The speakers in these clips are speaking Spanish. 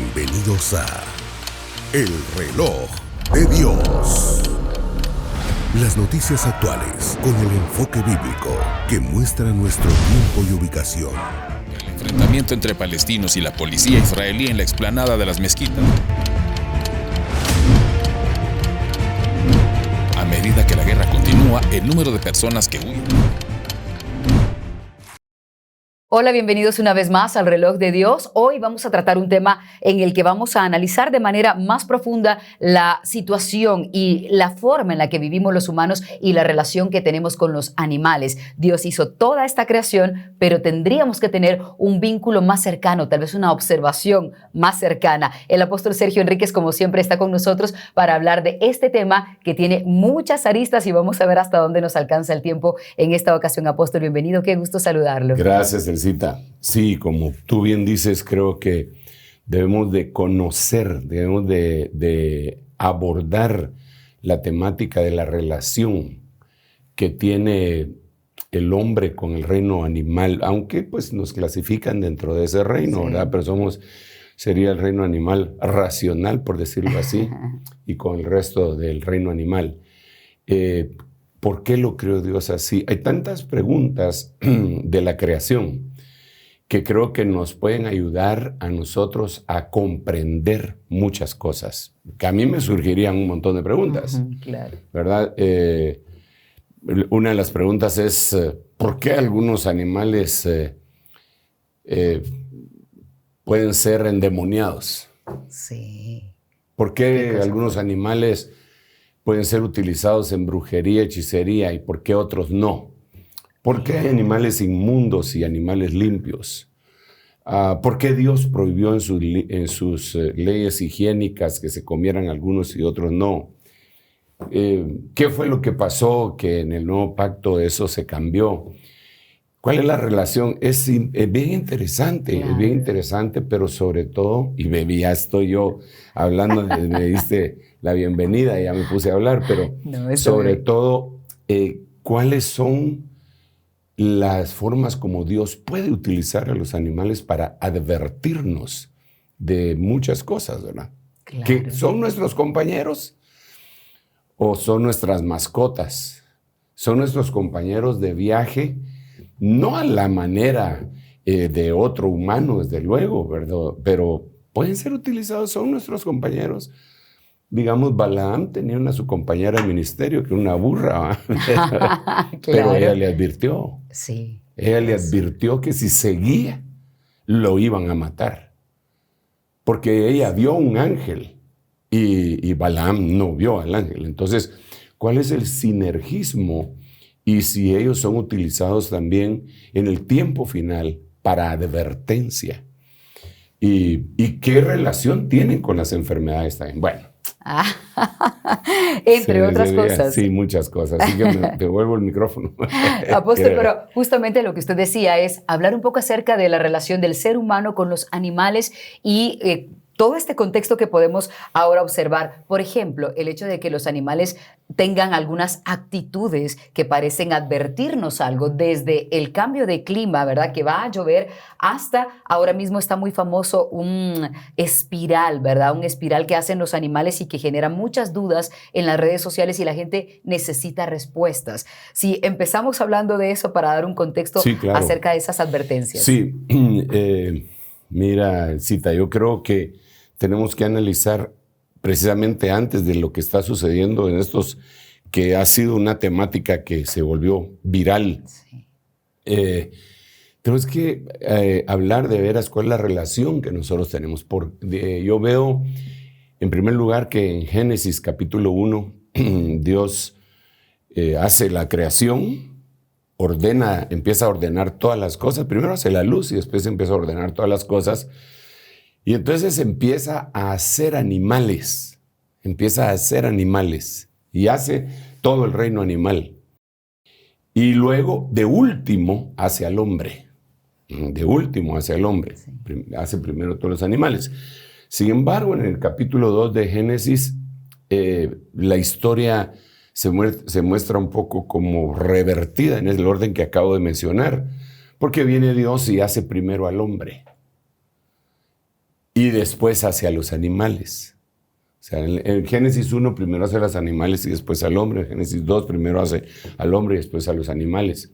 Bienvenidos a El Reloj de Dios. Las noticias actuales con el enfoque bíblico que muestra nuestro tiempo y ubicación. El enfrentamiento entre palestinos y la policía israelí en la explanada de las mezquitas. A medida que la guerra continúa, el número de personas que huyen. Hola, bienvenidos una vez más al Reloj de Dios. Hoy vamos a tratar un tema en el que vamos a analizar de manera más profunda la situación y la forma en la que vivimos los humanos y la relación que tenemos con los animales. Dios hizo toda esta creación, pero tendríamos que tener un vínculo más cercano, tal vez una observación más cercana. El apóstol Sergio Enríquez, como siempre, está con nosotros para hablar de este tema que tiene muchas aristas y vamos a ver hasta dónde nos alcanza el tiempo en esta ocasión. Apóstol, bienvenido. Qué gusto saludarlo. Gracias, Elcita. Sí, como tú bien dices, creo que debemos de conocer, debemos de abordar la temática de la relación que tiene el hombre con el reino animal, aunque pues nos clasifican dentro de ese reino, sí, ¿verdad? Pero sería el reino animal racional, por decirlo así, y con el resto del reino animal. ¿Por qué lo creó Dios así? Hay tantas preguntas de la creación que creo que nos pueden ayudar a nosotros a comprender muchas cosas. Que a mí me surgirían un montón de preguntas, claro, ¿verdad? Una de las preguntas es, ¿por qué algunos animales pueden ser endemoniados? Sí. ¿Por qué algunos animales pueden ser utilizados en brujería, hechicería, y por qué otros no? ¿Por qué hay animales inmundos y animales limpios? ¿Por qué Dios prohibió en sus leyes higiénicas que se comieran algunos y otros no? ¿Qué fue lo que pasó que en el nuevo pacto eso se cambió? ¿Cuál es la relación? Es bien interesante, claro, es bien interesante, pero sobre todo, y ya estoy yo hablando, me diste la bienvenida y ya me puse a hablar, pero no, sobre todo, ¿cuáles son las formas como Dios puede utilizar a los animales para advertirnos de muchas cosas, ¿verdad? Claro. Que son nuestros compañeros o son nuestras mascotas, son nuestros compañeros de viaje, no a la manera de otro humano, desde luego, ¿verdad? Pero pueden ser utilizados, son nuestros compañeros. Digamos, Balaam tenía su compañera de ministerio, que era una burra, Claro. Pero ella le advirtió. Sí. Ella le advirtió que si seguía, lo iban a matar. Porque ella vio un ángel y Balaam no vio al ángel. Entonces, ¿cuál es el sinergismo? Y si ellos son utilizados también en el tiempo final para advertencia. ¿Y qué relación tienen con las enfermedades también? Bueno. Entre otras cosas. Sí, muchas cosas. Así que te devuelvo el micrófono. Apóstol, pero justamente lo que usted decía es hablar un poco acerca de la relación del ser humano con los animales y todo este contexto que podemos ahora observar. Por ejemplo, el hecho de que los animales tengan algunas actitudes que parecen advertirnos algo, desde el cambio de clima, ¿verdad? Que va a llover, hasta ahora mismo está muy famoso un espiral, ¿verdad? Un espiral que hacen los animales y que genera muchas dudas en las redes sociales y la gente necesita respuestas. Si empezamos hablando de eso para dar un contexto, sí, claro, acerca de esas advertencias. Sí, mira, Cita, yo creo que tenemos que analizar precisamente antes de lo que está sucediendo en estos, que ha sido una temática que se volvió viral. Sí. Tenemos que hablar de veras cuál es la relación que nosotros tenemos. Yo veo, en primer lugar, que en Génesis capítulo 1, Dios hace la creación, empieza a ordenar todas las cosas. Primero hace la luz y después empieza a ordenar todas las cosas. Y entonces empieza a hacer animales, y hace todo el reino animal. Y luego, de último, hace al hombre. Sí. Hace primero todos los animales. Sin embargo, en el capítulo 2 de Génesis, la historia se muestra un poco como revertida en el orden que acabo de mencionar, porque viene Dios y hace primero al hombre. Y y después hacia los animales. O sea, en Génesis 1 primero hace a los animales y después al hombre. En Génesis 2 primero hace al hombre y después a los animales.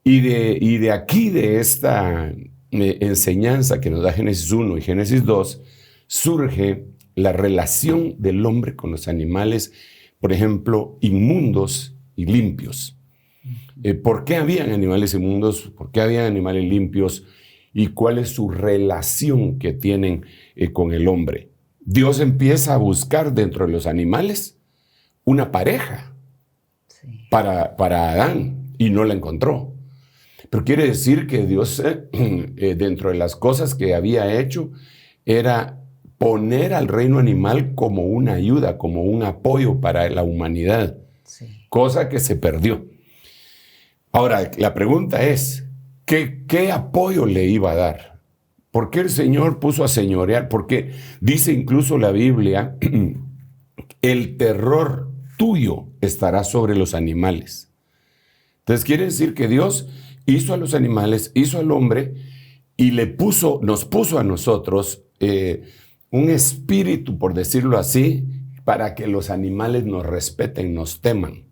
Y de aquí, de esta enseñanza que nos da Génesis 1 y Génesis 2, surge la relación del hombre con los animales, por ejemplo, inmundos y limpios. ¿Por qué habían animales inmundos? ¿Por qué habían animales limpios? ¿Y cuál es su relación que tienen con el hombre? Dios empieza a buscar dentro de los animales una pareja para Adán y no la encontró. Pero quiere decir que Dios, dentro de las cosas que había hecho, era poner al reino animal como una ayuda, como un apoyo para la humanidad, cosa que se perdió. Ahora, la pregunta es, ¿qué apoyo le iba a dar? ¿Por qué el Señor puso a señorear? Porque dice incluso la Biblia, el terror tuyo estará sobre los animales. Entonces quiere decir que Dios hizo a los animales, hizo al hombre y nos puso a nosotros un espíritu, por decirlo así, para que los animales nos respeten, nos teman.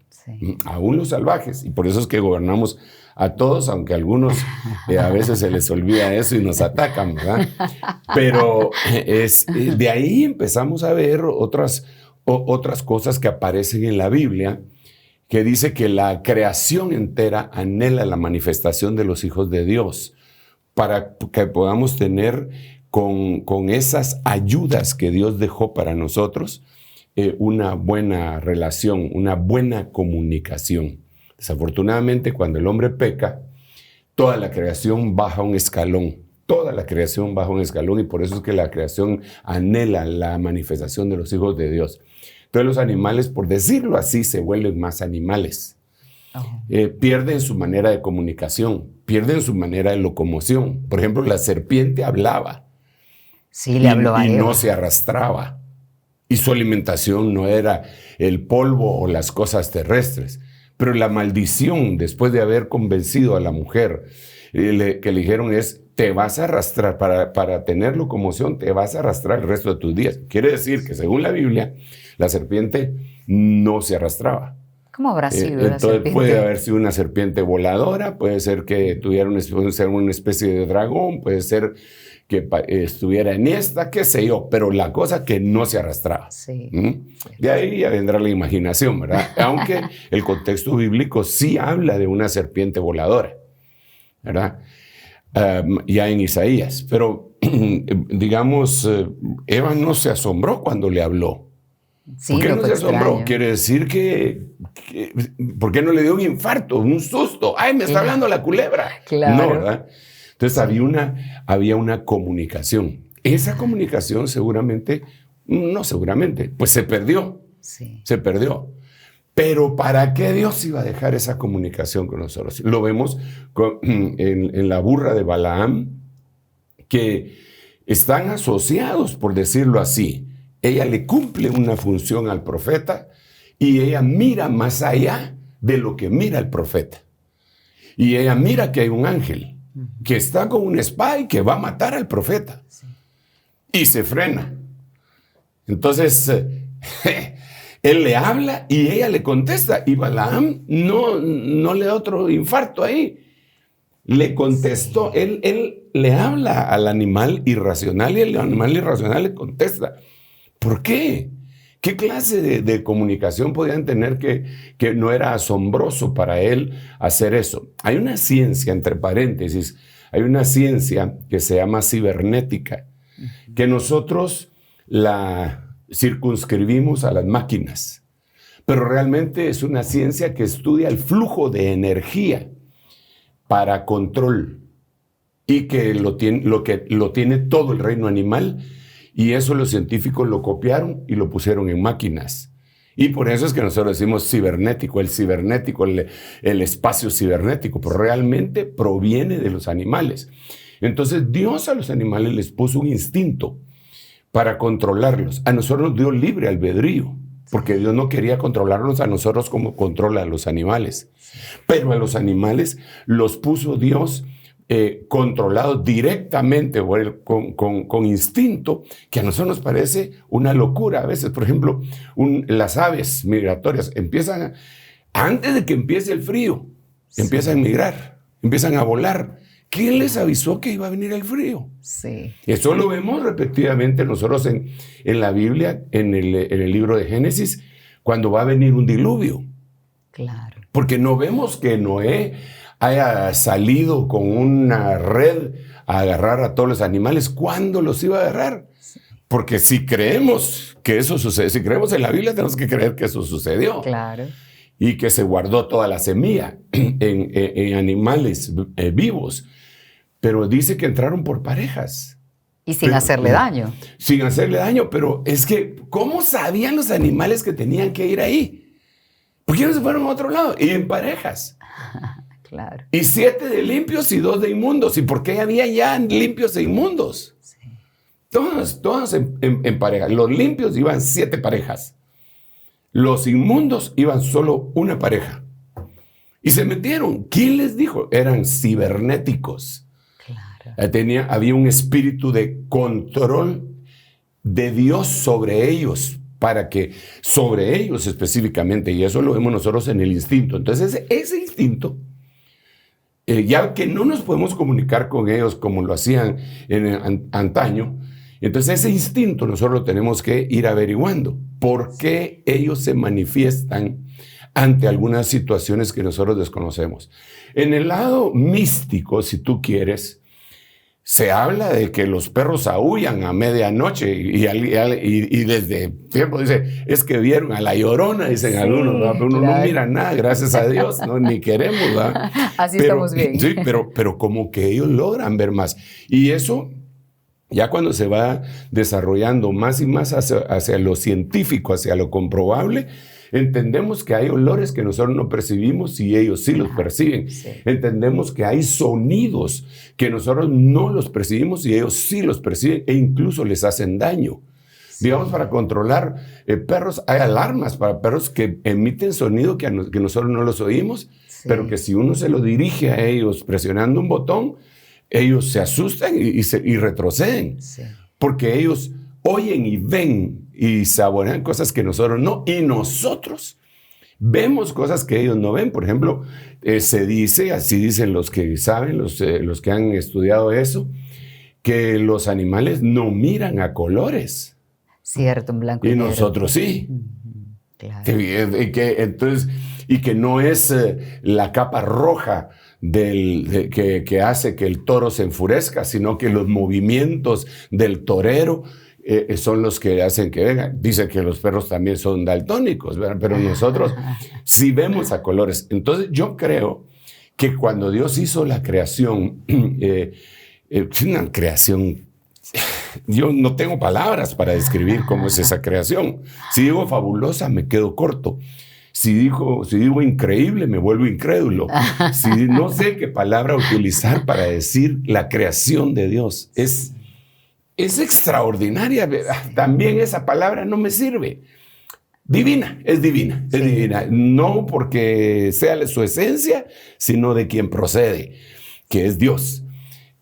Aún los salvajes, y por eso es que gobernamos a todos, aunque a algunos a veces se les olvida eso y nos atacan, ¿verdad? Pero de ahí empezamos a ver otras cosas que aparecen en la Biblia, que dice que la creación entera anhela la manifestación de los hijos de Dios, para que podamos tener con esas ayudas que Dios dejó para nosotros, una buena relación, una buena comunicación. Desafortunadamente, cuando el hombre peca, toda la creación baja un escalón. Toda la creación baja un escalón y por eso es que la creación anhela la manifestación de los hijos de Dios. Entonces los animales, por decirlo así, se vuelven más animales. Pierden su manera de comunicación, pierden su manera de locomoción. Por ejemplo, la serpiente hablaba. Sí, le habló a Eva. Y no Eva. se arrastraba. Y su alimentación no era el polvo o las cosas terrestres. Pero la maldición, después de haber convencido a la mujer, que le dijeron es, te vas a arrastrar, para tener locomoción, te vas a arrastrar el resto de tus días. Quiere decir que según la Biblia, la serpiente no se arrastraba. ¿Cómo habrá sido la Entonces serpiente? puede haber sido una serpiente voladora, puede ser que tuviera una especie de dragón, puede ser que estuviera en qué sé yo, pero la cosa que no se arrastraba. Sí. De ahí ya vendrá la imaginación, ¿verdad? Aunque el contexto bíblico sí habla de una serpiente voladora, ¿verdad? Ya en Isaías. Pero, digamos, Eva no se asombró cuando le habló. Sí, ¿Por qué no no fue se asombró? extraño. Quiere decir ¿por qué no le dio un infarto, un susto? ¡Ay, me está hablando la culebra! Claro. No, ¿verdad? Entonces había una comunicación. Esa comunicación pues se perdió. Sí. Se perdió. Pero ¿para qué Dios iba a dejar esa comunicación con nosotros? Lo vemos en la burra de Balaam, que están asociados, por decirlo así. Ella le cumple una función al profeta y ella mira más allá de lo que mira el profeta. Y ella mira que hay un ángel que está con una espada y que va a matar al profeta. Sí. Y se frena. Entonces, él le habla y ella le contesta. Y Balaam no le da otro infarto ahí. Le contestó. Sí. Él le habla al animal irracional y el animal irracional le contesta. ¿Por qué? ¿Qué clase de comunicación podían tener que no era asombroso para él hacer eso? Hay una ciencia, entre paréntesis, hay una ciencia que se llama cibernética, que nosotros la circunscribimos a las máquinas, pero realmente es una ciencia que estudia el flujo de energía para control y que lo tiene todo el reino animal. Y eso los científicos lo copiaron y lo pusieron en máquinas. Y por eso es que nosotros decimos cibernético, el espacio cibernético, pero realmente proviene de los animales. Entonces Dios a los animales les puso un instinto para controlarlos. A nosotros nos dio libre albedrío, porque Dios no quería controlarnos a nosotros como controla a los animales. Pero a los animales los puso Dios controlados directamente con instinto, que a nosotros nos parece una locura a veces. Por ejemplo, las aves migratorias empiezan, antes de que empiece el frío, empiezan a migrar, empiezan a volar. ¿Quién les avisó que iba a venir el frío? Sí. Eso lo vemos repetidamente nosotros en la Biblia, en el libro de Génesis, cuando va a venir un diluvio. Claro. Porque no vemos que Noé haya salido con una red a agarrar a todos los animales. ¿Cuándo los iba a agarrar? Porque si creemos que eso sucede, si creemos en la Biblia, tenemos que creer que eso sucedió. Claro. Y que se guardó toda la semilla en animales vivos. Pero dice que entraron por parejas. Y sin hacerle daño. Sin hacerle daño, pero es que, ¿cómo sabían los animales que tenían que ir ahí? ¿Por qué no se fueron a otro lado? Y en parejas. Claro. Y 7 de limpios y 2 de inmundos. ¿Y por qué había ya limpios e inmundos? Sí. Todos en pareja. Los limpios iban 7 parejas. Los inmundos iban solo una pareja. Y se metieron. ¿Quién les dijo? Eran cibernéticos. Claro. Había un espíritu de control de Dios sobre ellos, sobre ellos específicamente, y eso lo vemos nosotros en el instinto. Entonces, ese instinto, ya que no nos podemos comunicar con ellos como lo hacían antaño, entonces ese instinto nosotros lo tenemos que ir averiguando. ¿Por qué ellos se manifiestan ante algunas situaciones que nosotros desconocemos? En el lado místico, si tú quieres, se habla de que los perros aúllan a medianoche y desde tiempo dice, es que vieron a la Llorona, dicen algunos, ¿verdad? Pero uno no mira nada, gracias a Dios, ¿no? Ni queremos, ¿verdad? Así estamos bien. Sí, pero como que ellos logran ver más. Y eso, ya cuando se va desarrollando más y más hacia lo científico, hacia lo comprobable, entendemos que hay olores que nosotros no percibimos y ellos sí los perciben. Sí. Entendemos que hay sonidos que nosotros no los percibimos y ellos sí los perciben e incluso les hacen daño. Sí. Digamos, para controlar perros, hay alarmas para perros que emiten sonido que nosotros no los oímos, sí, pero que si uno se lo dirige a ellos presionando un botón, ellos se asustan y retroceden. Sí. Porque ellos oyen y ven y saborean cosas que nosotros no, y nosotros vemos cosas que ellos no ven. Por ejemplo, se dice, así dicen los que saben, los que han estudiado eso, que los animales no miran a colores. Cierto, en blanco y negro. Y negro. nosotros sí. Claro. Y que no es la capa roja que hace que el toro se enfurezca, sino que los movimientos del torero son los que hacen que vengan. Dicen que los perros también son daltónicos, ¿verdad? Pero nosotros sí vemos a colores. Entonces yo creo que cuando Dios hizo la creación, una creación, yo no tengo palabras para describir cómo es esa creación. Si digo fabulosa, me quedo corto. Si digo increíble, me vuelvo incrédulo. No sé qué palabra utilizar para decir la creación de Dios. Es extraordinaria. También esa palabra no me sirve. Divina, es divina, es divina. No porque sea su esencia, sino de quien procede, que es Dios.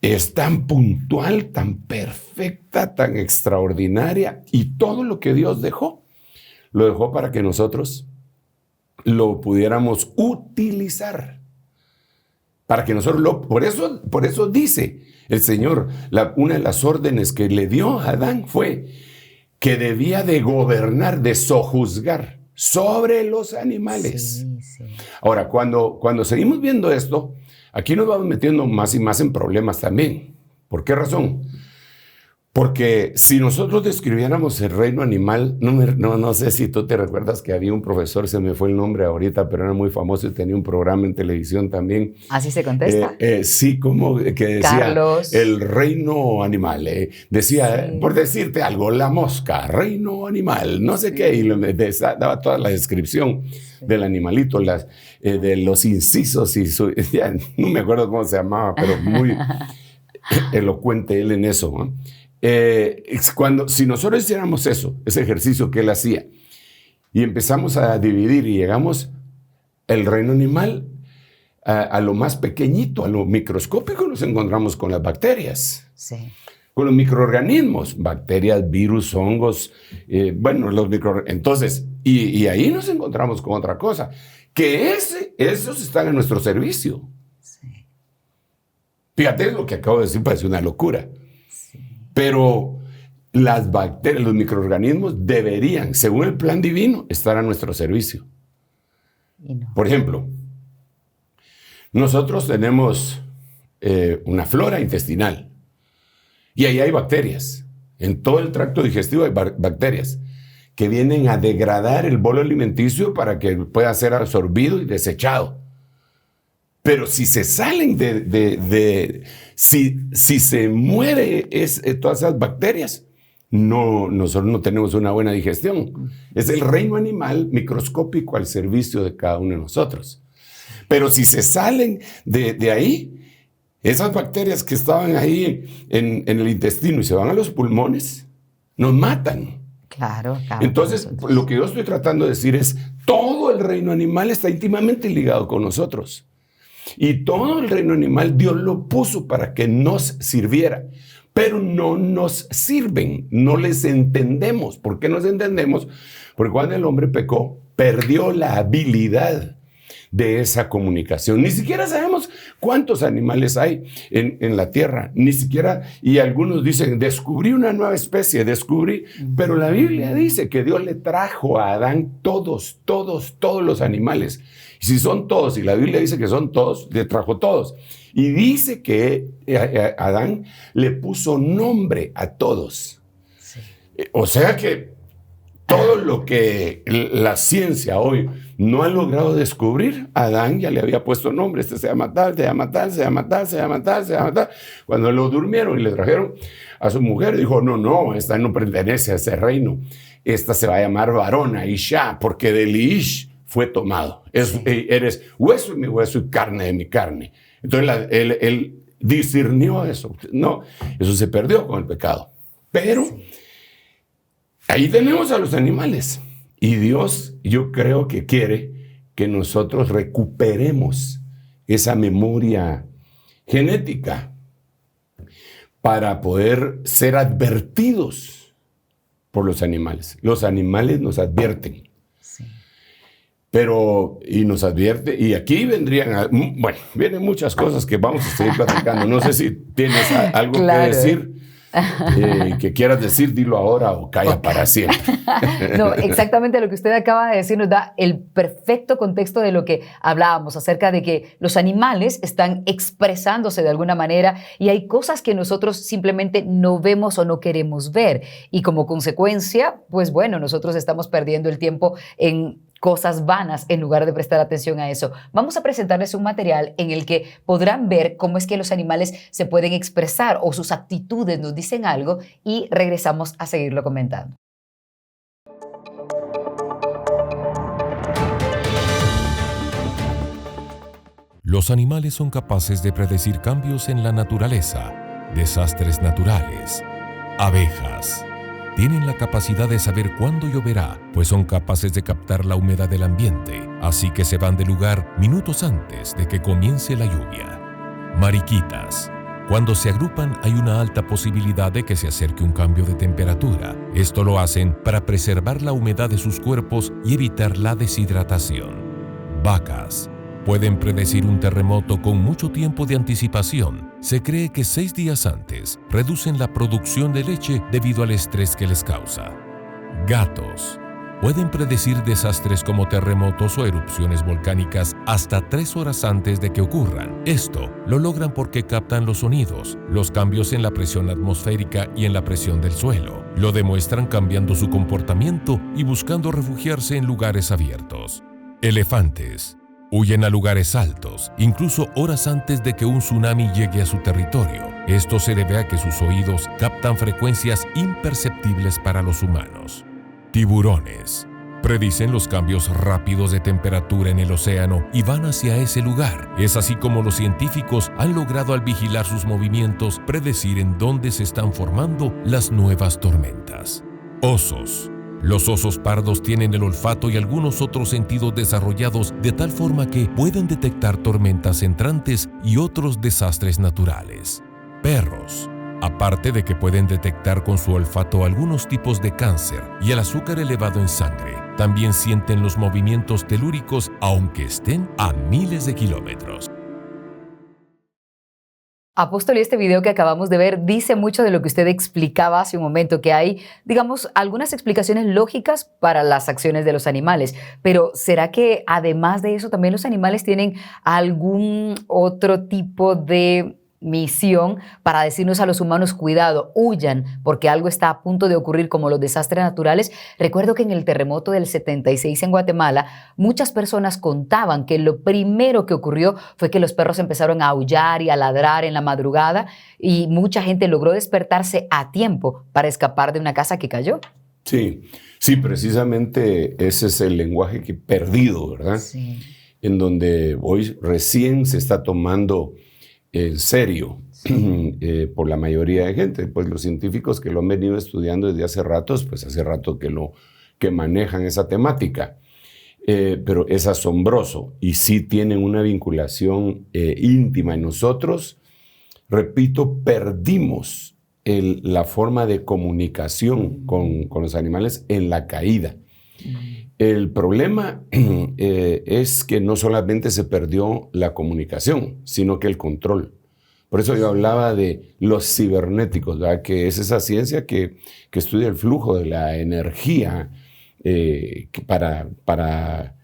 Es tan puntual, tan perfecta, tan extraordinaria. Y todo lo que Dios dejó, lo dejó para que nosotros lo pudiéramos utilizar. Para que nosotros por eso dice el Señor, una de las órdenes que le dio a Adán fue que debía de gobernar, de sojuzgar sobre los animales. Sí, sí. Ahora, cuando seguimos viendo esto, aquí nos vamos metiendo más y más en problemas también. ¿Por qué razón? Porque si nosotros describiéramos el reino animal, no sé si tú te recuerdas que había un profesor, se me fue el nombre ahorita, pero era muy famoso y tenía un programa en televisión también. ¿Así se contesta? Sí, como que decía Carlos. El reino animal. Decía, sí, por decirte algo, la mosca, reino animal, no sé qué, y daba toda la descripción del animalito, de los incisos, ya no me acuerdo cómo se llamaba, pero muy elocuente él en eso, ¿no? Si nosotros hiciéramos ese ejercicio que él hacía, y empezamos a dividir y llegamos, el reino animal a lo más pequeñito, a lo microscópico, nos encontramos con las bacterias. Sí. Con los microorganismos, bacterias, virus, hongos, entonces, y ahí nos encontramos con otra cosa, que esos están a nuestro servicio. Sí. Fíjate, lo que acabo de decir parece una locura. Sí. Pero las bacterias, los microorganismos deberían, según el plan divino, estar a nuestro servicio. Y no. Por ejemplo, nosotros tenemos una flora intestinal. Y ahí hay bacterias. En todo el tracto digestivo hay bacterias que vienen a degradar el bolo alimenticio para que pueda ser absorbido y desechado. Pero si se salen si se muere todas esas bacterias, nosotros no tenemos una buena digestión. Es el reino animal microscópico al servicio de cada uno de nosotros. Pero si se salen de ahí, esas bacterias que estaban ahí en el intestino y se van a los pulmones, nos matan. Claro. Entonces, lo que yo estoy tratando de decir es, todo el reino animal está íntimamente ligado con nosotros. Y todo el reino animal Dios lo puso para que nos sirviera. Pero no nos sirven, no les entendemos. ¿Por qué nos entendemos? Porque cuando el hombre pecó, perdió la habilidad de esa comunicación. Ni siquiera sabemos cuántos animales hay en la tierra, ni siquiera, y algunos dicen, descubrí una nueva especie, pero la Biblia dice que Dios le trajo a Adán todos los animales. Y si son todos, y la Biblia dice que son todos, le trajo todos. Y dice que Adán le puso nombre a todos. Sí. O sea que todo lo que la ciencia hoy no ha logrado descubrir, Adán ya le había puesto nombre. Este se llama tal, se llama tal, se llama tal, se llama tal, se llama tal. Cuando lo durmieron y le trajeron a su mujer, dijo, no, esta no pertenece a ese reino. Esta se va a llamar varona, Isha, porque del Ish fue tomado. Eres hueso de mi hueso y carne de mi carne. Entonces él discernió eso. No, eso se perdió con el pecado. Pero ahí tenemos a los animales. Y Dios, yo creo que quiere que nosotros recuperemos esa memoria genética para poder ser advertidos por los animales. Los animales nos advierten. Sí. Y nos advierte, y aquí vienen muchas cosas que vamos a seguir platicando. No sé si tienes algo que decir. Que quieras decir, dilo ahora o calla para siempre. No, exactamente lo que usted acaba de decir nos da el perfecto contexto de lo que hablábamos acerca de que los animales están expresándose de alguna manera y hay cosas que nosotros simplemente no vemos o no queremos ver y como consecuencia, pues bueno, nosotros estamos perdiendo el tiempo en cosas vanas en lugar de prestar atención a eso. Vamos a presentarles un material en el que podrán ver cómo es que los animales se pueden expresar o sus actitudes nos dicen algo y regresamos a seguirlo comentando. Los animales son capaces de predecir cambios en la naturaleza, desastres naturales. Abejas tienen la capacidad de saber cuándo lloverá, pues son capaces de captar la humedad del ambiente, así que se van del lugar minutos antes de que comience la lluvia. Mariquitas. Cuando se agrupan hay una alta posibilidad de que se acerque un cambio de temperatura. Esto lo hacen para preservar la humedad de sus cuerpos y evitar la deshidratación. Vacas. Pueden predecir un terremoto con mucho tiempo de anticipación. Se cree que 6 días antes reducen la producción de leche debido al estrés que les causa. Gatos. Pueden predecir desastres como terremotos o erupciones volcánicas hasta 3 horas antes de que ocurran. Esto lo logran porque captan los sonidos, los cambios en la presión atmosférica y en la presión del suelo. Lo demuestran cambiando su comportamiento y buscando refugiarse en lugares abiertos. Elefantes. Huyen a lugares altos, incluso horas antes de que un tsunami llegue a su territorio. Esto se debe a que sus oídos captan frecuencias imperceptibles para los humanos. Tiburones. Predicen los cambios rápidos de temperatura en el océano y van hacia ese lugar. Es así como los científicos han logrado al vigilar sus movimientos predecir en dónde se están formando las nuevas tormentas. Osos. Los osos pardos tienen el olfato y algunos otros sentidos desarrollados de tal forma que pueden detectar tormentas entrantes y otros desastres naturales. Perros. Aparte de que pueden detectar con su olfato algunos tipos de cáncer y el azúcar elevado en sangre, también sienten los movimientos telúricos aunque estén a miles de kilómetros. Apóstol, y este video que acabamos de ver dice mucho de lo que usted explicaba hace un momento, que hay, digamos, algunas explicaciones lógicas para las acciones de los animales, pero ¿será que además de eso también los animales tienen algún otro tipo de misión para decirnos a los humanos, cuidado, huyan, porque algo está a punto de ocurrir, como los desastres naturales? Recuerdo que en el terremoto del 76 en Guatemala, muchas personas contaban que lo primero que ocurrió fue que los perros empezaron a aullar y a ladrar en la madrugada y mucha gente logró despertarse a tiempo para escapar de una casa que cayó. Sí, sí, precisamente ese es el lenguaje que perdido, ¿verdad? Sí. En donde hoy recién se está tomando en serio por la mayoría de gente. Pues los científicos que lo han venido estudiando desde hace ratos, pues hace rato que manejan esa temática. Pero es asombroso y sí tienen una vinculación íntima en nosotros. Repito, perdimos la forma de comunicación con los animales en la caída. El problema es que no solamente se perdió la comunicación, sino que el control. Por eso yo hablaba de los cibernéticos, ¿verdad? Que es esa ciencia que estudia el flujo de la energía para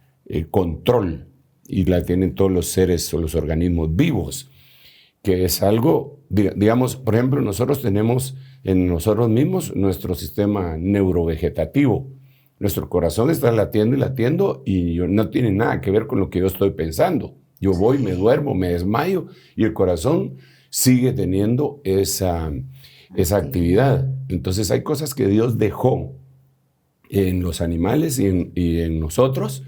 control, y la tienen todos los seres o los organismos vivos, que es algo, digamos, por ejemplo, nosotros tenemos en nosotros mismos nuestro sistema neurovegetativo. Nuestro corazón está latiendo y latiendo y no tiene nada que ver con lo que yo estoy pensando. Yo voy, me duermo, me desmayo y el corazón sigue teniendo esa actividad. Entonces hay cosas que Dios dejó en los animales y en nosotros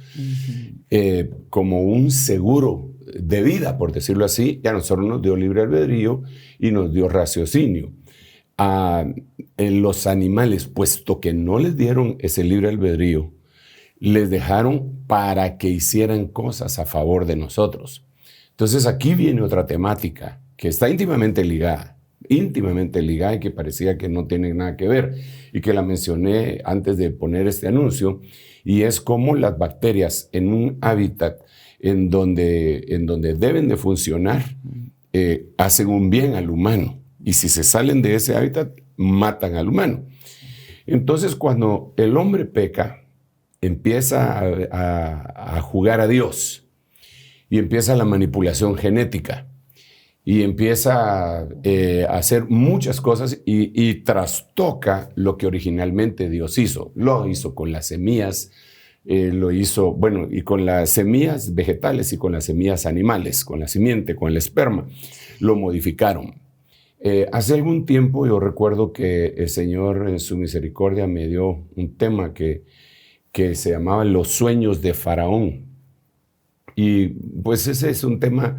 como un seguro de vida, por decirlo así, y a nosotros nos dio libre albedrío y nos dio raciocinio. En los animales, puesto que no les dieron ese libre albedrío, les dejaron para que hicieran cosas a favor de nosotros. Entonces aquí viene otra temática que está íntimamente ligada y que parecía que no tiene nada que ver y que la mencioné antes de poner este anuncio, y es cómo las bacterias en un hábitat en donde deben de funcionar hacen un bien al humano. Y si se salen de ese hábitat, matan al humano. Entonces, cuando el hombre peca, empieza a jugar a Dios y empieza la manipulación genética y empieza a hacer muchas cosas y trastoca lo que originalmente Dios hizo. Lo hizo con las semillas, lo hizo, bueno, y con las semillas vegetales y con las semillas animales, con la simiente, con el esperma, lo modificaron. Hace algún tiempo yo recuerdo que el Señor en su misericordia me dio un tema que se llamaba Los sueños de Faraón. Y pues ese es un tema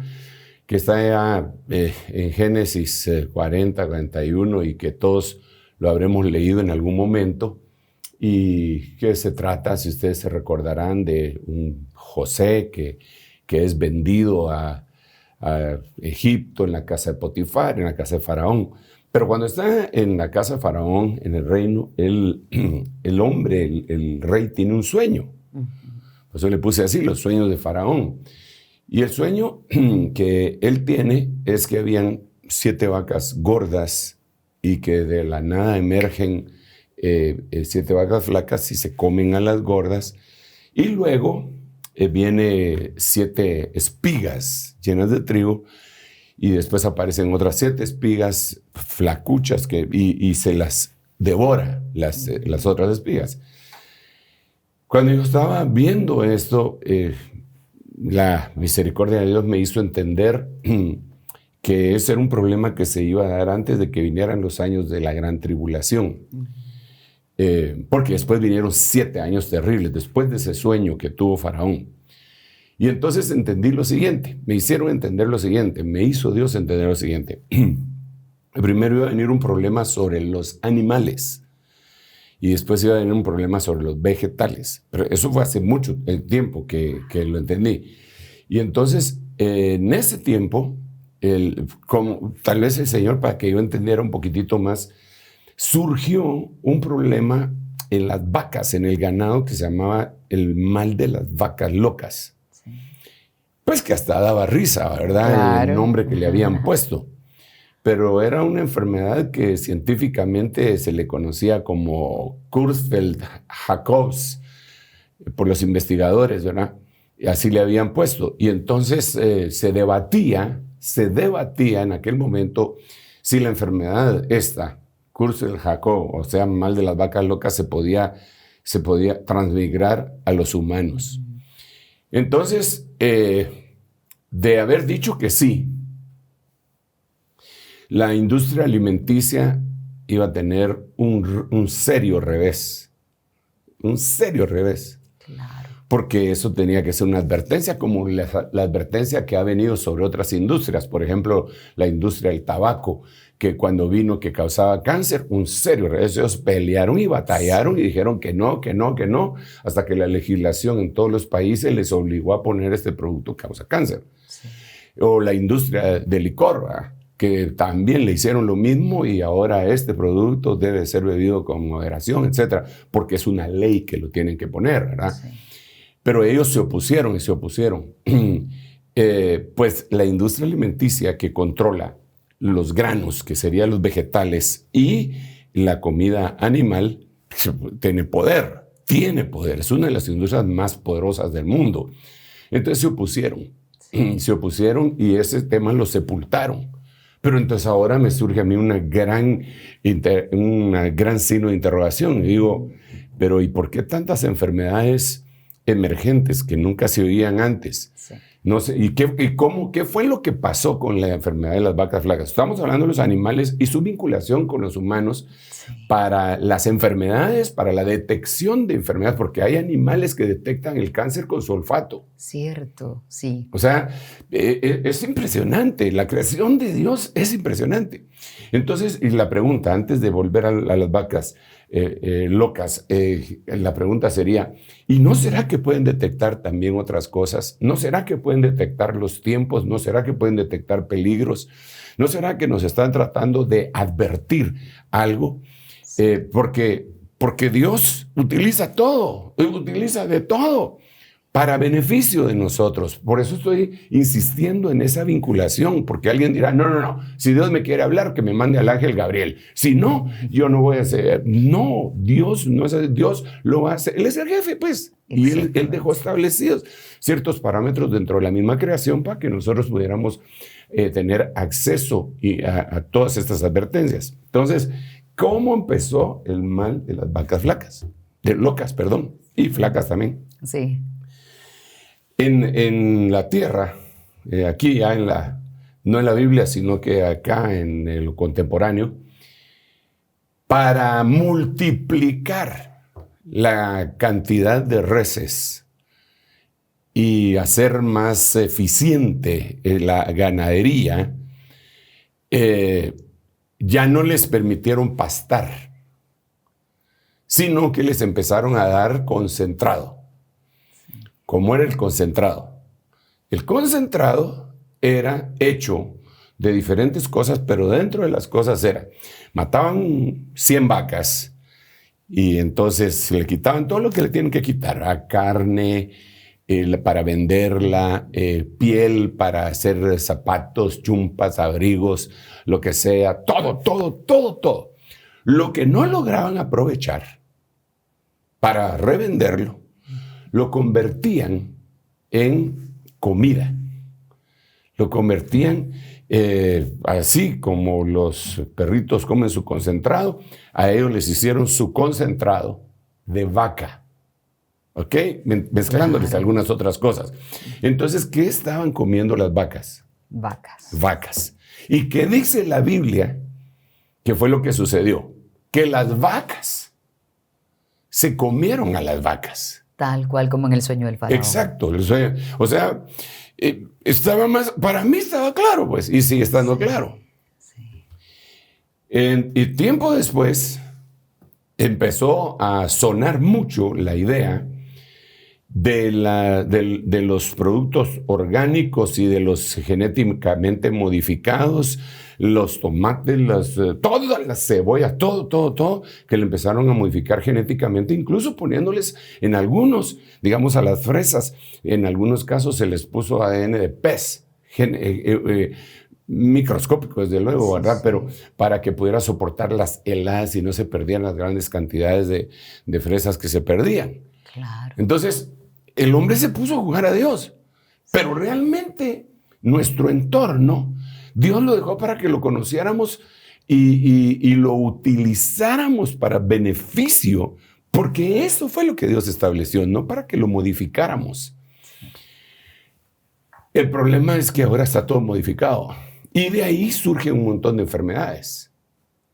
que está ya en Génesis 40, 41 y que todos lo habremos leído en algún momento. Y que se trata, si ustedes se recordarán, de un José que es vendido a Egipto, en la casa de Potifar, en la casa de Faraón. Pero cuando está en la casa de Faraón, en el reino, el hombre, el rey, tiene un sueño. Por eso le puse así, los sueños de Faraón. Y el sueño que él tiene es que habían 7 vacas gordas y que de la nada emergen 7 vacas flacas y se comen a las gordas. Y luego viene 7 espigas llenas de trigo y después aparecen otras 7 espigas flacuchas y se las devora las otras espigas. Cuando yo estaba viendo esto, la misericordia de Dios me hizo entender que ese era un problema que se iba a dar antes de que vinieran los años de la gran tribulación. Porque después vinieron 7 años terribles, después de ese sueño que tuvo Faraón. Y entonces entendí lo siguiente, me hicieron entender lo siguiente, me hizo Dios entender lo siguiente. Primero iba a venir un problema sobre los animales. y después iba a tener un problema sobre los vegetales. Pero eso fue hace mucho tiempo que lo entendí. Y entonces, en ese tiempo, tal vez el Señor, para que yo entendiera un poquitito más, surgió un problema en las vacas, en el ganado, que se llamaba el mal de las vacas locas. Sí. Pues que hasta daba risa, ¿verdad? Claro. El nombre que le habían puesto. Pero era una enfermedad que científicamente se le conocía como Creutzfeldt-Jakobs por los investigadores, ¿verdad? Y así le habían puesto. Y entonces se debatía en aquel momento si la enfermedad esta, Creutzfeldt-Jakob, o sea, mal de las vacas locas, se podía transmigrar a los humanos. Entonces, de haber dicho que sí, la industria alimenticia iba a tener un serio revés. Un serio revés. Claro. Porque eso tenía que ser una advertencia, como la advertencia que ha venido sobre otras industrias. Por ejemplo, la industria del tabaco, que cuando vino que causaba cáncer, un serio revés. Ellos pelearon y batallaron y dijeron que no, hasta que la legislación en todos los países les obligó a poner este producto que causa cáncer. Sí. O la industria del licor, ¿verdad? Que también le hicieron lo mismo y ahora este producto debe ser bebido con moderación, etcétera, porque es una ley que lo tienen que poner, ¿verdad? Sí. Pero ellos se opusieron. Pues la industria alimenticia que controla los granos, que serían los vegetales, y la comida animal, tiene poder. Es una de las industrias más poderosas del mundo. Entonces se opusieron y ese tema lo sepultaron. Pero entonces ahora me surge a mí una gran signo de interrogación. Y digo, pero ¿y por qué tantas enfermedades emergentes que nunca se oían antes? Sí. No sé, ¿qué fue lo que pasó con la enfermedad de las vacas flacas? Estamos hablando de los animales y su vinculación con los humanos, sí, para las enfermedades, para la detección de enfermedades, porque hay animales que detectan el cáncer con su olfato. Cierto, sí. O sea, es impresionante. La creación de Dios es impresionante. Entonces, y la pregunta, antes de volver a las vacas locas, la pregunta sería, ¿y no será que pueden detectar también otras cosas? ¿No será que pueden detectar los tiempos? ¿No será que pueden detectar peligros? ¿No será que nos están tratando de advertir algo? Porque Dios utiliza todo, utiliza de todo para beneficio de nosotros. Por eso estoy insistiendo en esa vinculación, porque alguien dirá, no, si Dios me quiere hablar, que me mande al ángel Gabriel. Si no, yo no voy a hacer. No, Dios no es así. Dios lo va a hacer. Él es el jefe, pues. Y él dejó establecidos ciertos parámetros dentro de la misma creación para que nosotros pudiéramos tener acceso a todas estas advertencias. Entonces, ¿cómo empezó el mal de las vacas locas, y flacas también? Sí. En la tierra, aquí ya no en la Biblia, sino que acá en el contemporáneo, para multiplicar la cantidad de reses y hacer más eficiente la ganadería, ya no les permitieron pastar, sino que les empezaron a dar concentrado. ¿Cómo era el concentrado? El concentrado era hecho de diferentes cosas, pero dentro de las cosas mataban 100 vacas y entonces le quitaban todo lo que le tienen que quitar, carne para venderla, piel para hacer zapatos, chumpas, abrigos, lo que sea, todo. Lo que no lograban aprovechar para revenderlo, lo convertían en comida. Lo convertían, así como los perritos comen su concentrado, a ellos les hicieron su concentrado de vaca. ¿Ok? Mezclándoles algunas otras cosas. Entonces, ¿qué estaban comiendo las vacas? Vacas. ¿Y qué dice la Biblia? ¿Qué fue lo que sucedió? Que las vacas se comieron a las vacas. Tal cual como en el sueño del faraón. Exacto, el sueño. O sea, para mí estaba claro, pues, y sigue estando claro. Sí. Y tiempo después, empezó a sonar mucho la idea de los productos orgánicos y de los genéticamente modificados, los tomates, todas las cebollas, todo, que le empezaron a modificar genéticamente, incluso poniéndoles en algunos, digamos a las fresas, en algunos casos se les puso ADN de pez, microscópico desde luego, ¿verdad? Pero para que pudiera soportar las heladas y no se perdieran las grandes cantidades de fresas que se perdían. Claro. Entonces, el hombre se puso a jugar a Dios, pero realmente nuestro entorno, Dios lo dejó para que lo conociéramos y lo utilizáramos para beneficio, porque eso fue lo que Dios estableció, no para que lo modificáramos. El problema es que ahora está todo modificado y de ahí surgen un montón de enfermedades.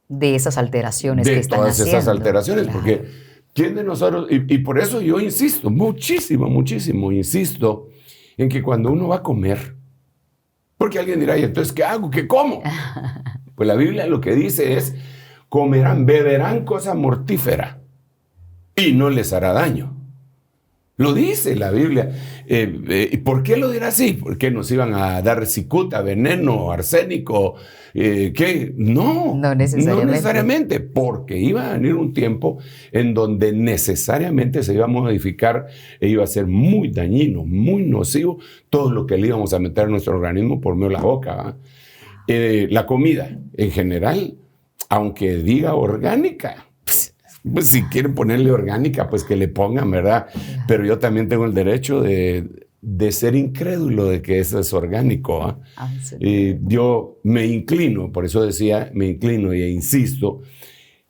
De esas alteraciones que están haciendo. De todas esas alteraciones, claro. porque ¿quién de nosotros? Y por eso yo insisto, muchísimo, insisto en que cuando uno va a comer, porque alguien dirá, ¿y entonces qué hago? ¿Qué como? Pues la Biblia lo que dice es, beberán cosa mortífera y no les hará daño. Lo dice la Biblia. ¿Y por qué lo dirá así? ¿Por qué nos iban a dar cicuta, veneno, arsénico? ¿Qué? No necesariamente, porque iba a venir un tiempo en donde necesariamente se iba a modificar e iba a ser muy dañino, muy nocivo todo lo que le íbamos a meter a nuestro organismo por medio de la boca. La comida en general, aunque diga orgánica, pues si quieren ponerle orgánica, pues que le pongan, ¿verdad? Pero yo también tengo el derecho de ser incrédulo de que eso es orgánico. Yo me inclino, por eso decía, me inclino e insisto,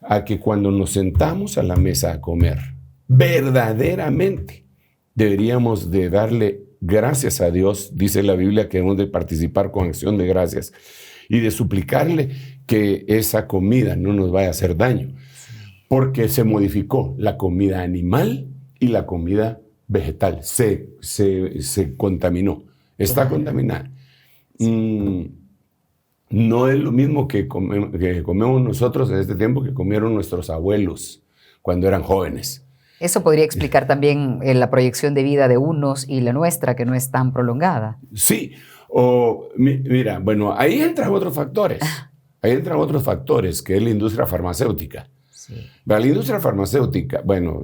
a que cuando nos sentamos a la mesa a comer, verdaderamente deberíamos de darle gracias a Dios. Dice la Biblia que debemos de participar con acción de gracias y de suplicarle que esa comida no nos vaya a hacer daño. Porque se modificó la comida animal y la comida vegetal. Se contaminó. Está contaminada. No es lo mismo que comemos nosotros en este tiempo que comieron nuestros abuelos cuando eran jóvenes. Eso podría explicar también la proyección de vida de unos y la nuestra, que no es tan prolongada. Sí. Mira, bueno, ahí entran otros factores. Ahí entran otros factores, que es la industria farmacéutica. Sí. La industria farmacéutica, bueno,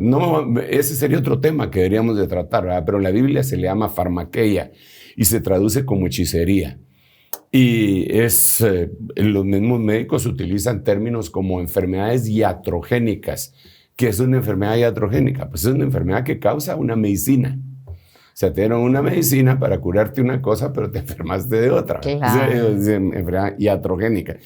ese sería otro tema que deberíamos de tratar, ¿verdad? Pero en la Biblia se le llama farmaqueia y se traduce como hechicería. Y los mismos médicos utilizan términos como enfermedades iatrogénicas. ¿Qué es una enfermedad iatrogénica? Pues es una enfermedad que causa una medicina. O sea, te dieron una medicina para curarte una cosa, pero te enfermaste de otra. Claro. Es enfermedad iatrogénica.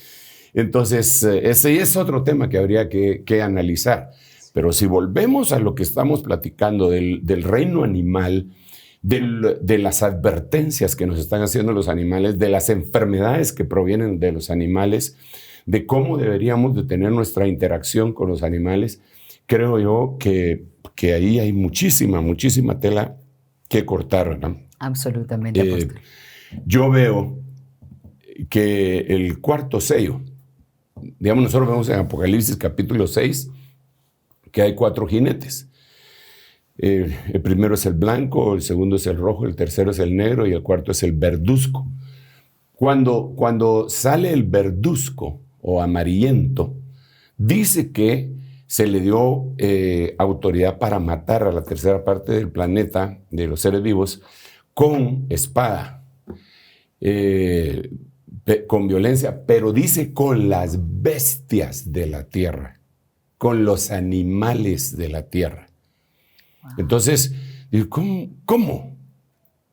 Entonces, ese es otro tema que habría que analizar. Pero si volvemos a lo que estamos platicando del reino animal, de las advertencias que nos están haciendo los animales, de las enfermedades que provienen de los animales, de cómo deberíamos de tener nuestra interacción con los animales, creo yo que ahí hay muchísima tela que cortar, ¿verdad? Absolutamente, apóstol. Yo veo que el cuarto sello, digamos, nosotros vemos en Apocalipsis capítulo 6 que hay 4 jinetes. El primero es el blanco, el segundo es el rojo, el tercero es el negro y el cuarto es el verduzco. Cuando sale el verduzco o amarillento, dice que se le dio autoridad para matar a la tercera parte del planeta, de los seres vivos, con espada. Con violencia, pero dice con las bestias de la tierra, con los animales de la tierra. Wow. Entonces, ¿cómo?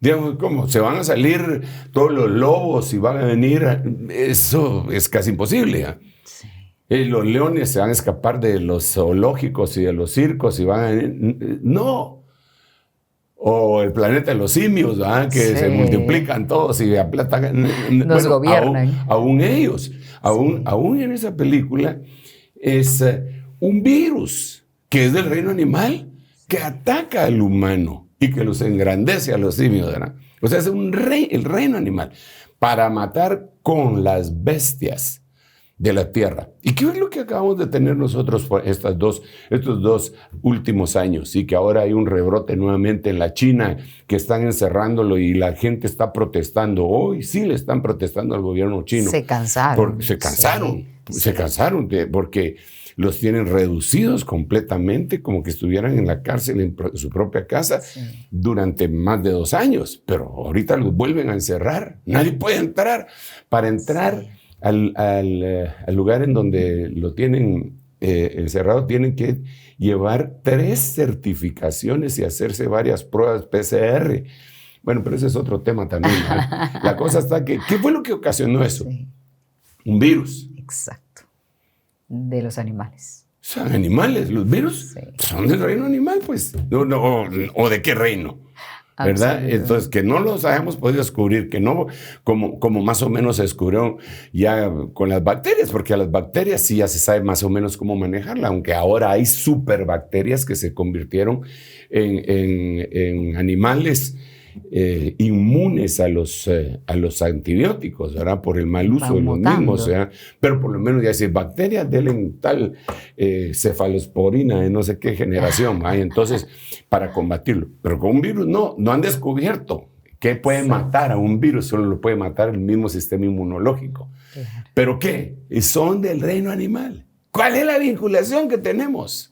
Digamos, ¿cómo? ¿Se van a salir todos los lobos y van a venir? Eso es casi imposible. Sí. Los leones se van a escapar de los zoológicos y de los circos y van a venir. No. O el planeta de los simios, ¿verdad? Que se multiplican todos y aplatan. Nos gobiernan. Aún ellos. Aún en esa película es un virus que es del reino animal que ataca al humano y que los engrandece a los simios, ¿verdad? O sea, es el reino animal para matar con las bestias de la tierra. ¿Y qué es lo que acabamos de tener nosotros por estos dos últimos años? Y que ahora hay un rebrote nuevamente en la China, que están encerrándolo y la gente está protestando. Hoy sí le están protestando al gobierno chino. Se cansaron. Se cansaron porque los tienen reducidos completamente, como que estuvieran en la cárcel en su propia casa durante más de 2 años. Pero ahorita los vuelven a encerrar. Nadie puede entrar. Para entrar al lugar en donde lo tienen encerrado, tienen que llevar 3 certificaciones y hacerse varias pruebas PCR. Bueno, pero ese es otro tema también, ¿no? La cosa está que, ¿qué fue lo que ocasionó eso? Sí. Un virus. Exacto. De los animales. Son animales, los virus son del reino animal, pues. O de qué reino, ¿verdad? Entonces, que no los hayamos podido descubrir, que no, como más o menos se descubrió ya con las bacterias, porque a las bacterias sí ya se sabe más o menos cómo manejarla, aunque ahora hay superbacterias que se convirtieron en animales inmunes a los antibióticos, ¿verdad? Por el mal uso de los mismos, ¿verdad? Pero por lo menos ya dice, bacterias del tal cefalosporina de no sé qué generación, ¿verdad? Entonces, para combatirlo. Pero con un virus no han descubierto qué puede matar a un virus, solo lo puede matar el mismo sistema inmunológico. ¿Pero qué? Son del reino animal. ¿Cuál es la vinculación que tenemos?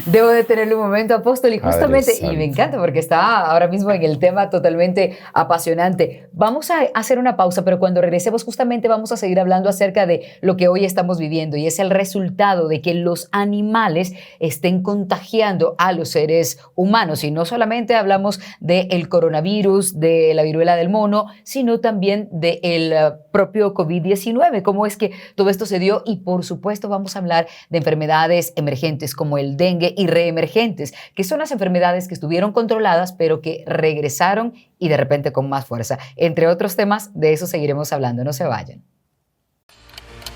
Debo detenerle un momento, apóstol, y justamente, y me encanta porque está ahora mismo en el tema totalmente apasionante. Vamos a hacer una pausa, pero cuando regresemos justamente vamos a seguir hablando acerca de lo que hoy estamos viviendo, y es el resultado de que los animales estén contagiando a los seres humanos. Y no solamente hablamos del coronavirus, de la viruela del mono, sino también del propio COVID-19, cómo es que todo esto se dio, y por supuesto vamos a hablar de enfermedades emergentes como el dengue y reemergentes, que son las enfermedades que estuvieron controladas pero que regresaron y de repente con más fuerza. Entre otros temas, de eso seguiremos hablando. No se vayan.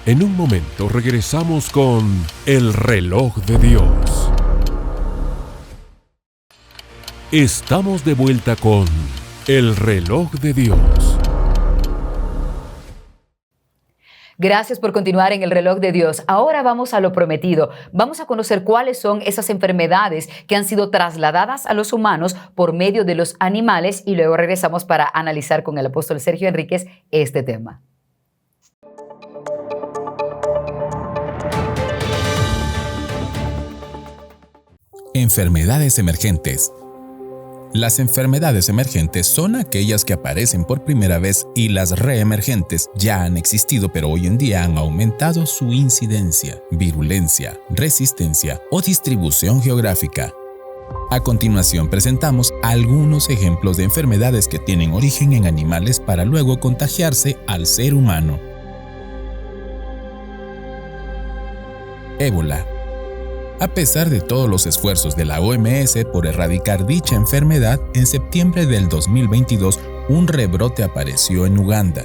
En un momento regresamos con El Reloj de Dios. Estamos de vuelta con El Reloj de Dios. Gracias por continuar en El Reloj de Dios. Ahora vamos a lo prometido. Vamos a conocer cuáles son esas enfermedades que han sido trasladadas a los humanos por medio de los animales, y luego regresamos para analizar con el apóstol Sergio Enríquez este tema. Enfermedades emergentes. Las enfermedades emergentes son aquellas que aparecen por primera vez, y las reemergentes ya han existido pero hoy en día han aumentado su incidencia, virulencia, resistencia o distribución geográfica. A continuación presentamos algunos ejemplos de enfermedades que tienen origen en animales para luego contagiarse al ser humano. Ébola. A pesar de todos los esfuerzos de la OMS por erradicar dicha enfermedad, en septiembre del 2022 un rebrote apareció en Uganda.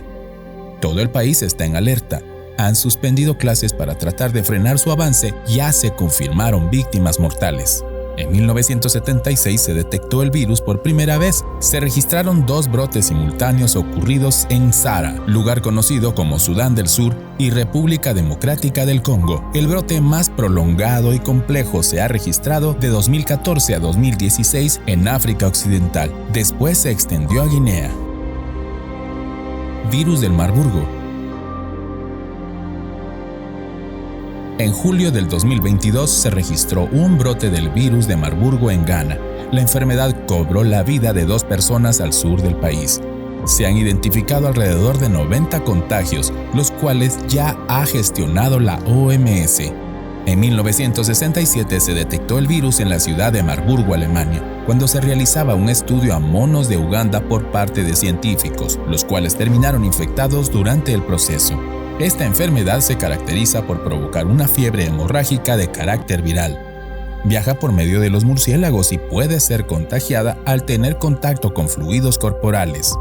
Todo el país está en alerta. Han suspendido clases para tratar de frenar su avance. Ya se confirmaron víctimas mortales. En 1976 se detectó el virus por primera vez. Se registraron 2 brotes simultáneos ocurridos en Zara, lugar conocido como Sudán del Sur, y República Democrática del Congo. El brote más prolongado y complejo se ha registrado de 2014 a 2016 en África Occidental. Después se extendió a Guinea. Virus del Marburgo. En julio del 2022 se registró un brote del virus de Marburgo en Ghana. La enfermedad cobró la vida de 2 personas al sur del país. Se han identificado alrededor de 90 contagios, los cuales ya ha gestionado la OMS. En 1967 se detectó el virus en la ciudad de Marburgo, Alemania, cuando se realizaba un estudio a monos de Uganda por parte de científicos, los cuales terminaron infectados durante el proceso. Esta enfermedad se caracteriza por provocar una fiebre hemorrágica de carácter viral. Viaja por medio de los murciélagos y puede ser contagiada al tener contacto con fluidos corporales.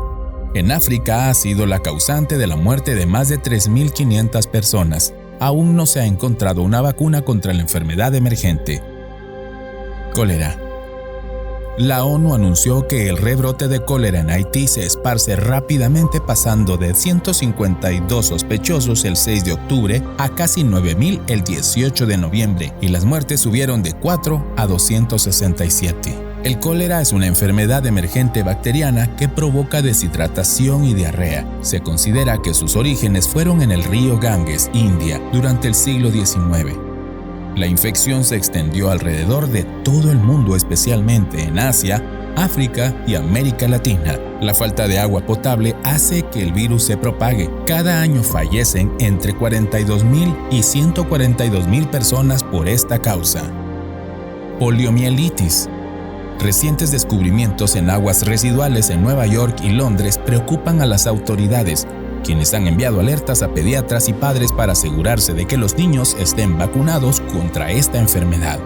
En África ha sido la causante de la muerte de más de 3.500 personas. Aún no se ha encontrado una vacuna contra la enfermedad emergente. Cólera. La ONU anunció que el rebrote de cólera en Haití se esparce rápidamente, pasando de 152 sospechosos el 6 de octubre a casi 9,000 el 18 de noviembre, y las muertes subieron de 4 a 267. El cólera es una enfermedad emergente bacteriana que provoca deshidratación y diarrea. Se considera que sus orígenes fueron en el río Ganges, India, durante el siglo XIX. La infección se extendió alrededor de todo el mundo, especialmente en Asia, África y América Latina. La falta de agua potable hace que el virus se propague. Cada año fallecen entre 42,000 y 142,000 personas por esta causa. Poliomielitis. Recientes descubrimientos en aguas residuales en Nueva York y Londres preocupan a las autoridades, quienes han enviado alertas a pediatras y padres para asegurarse de que los niños estén vacunados contra esta enfermedad.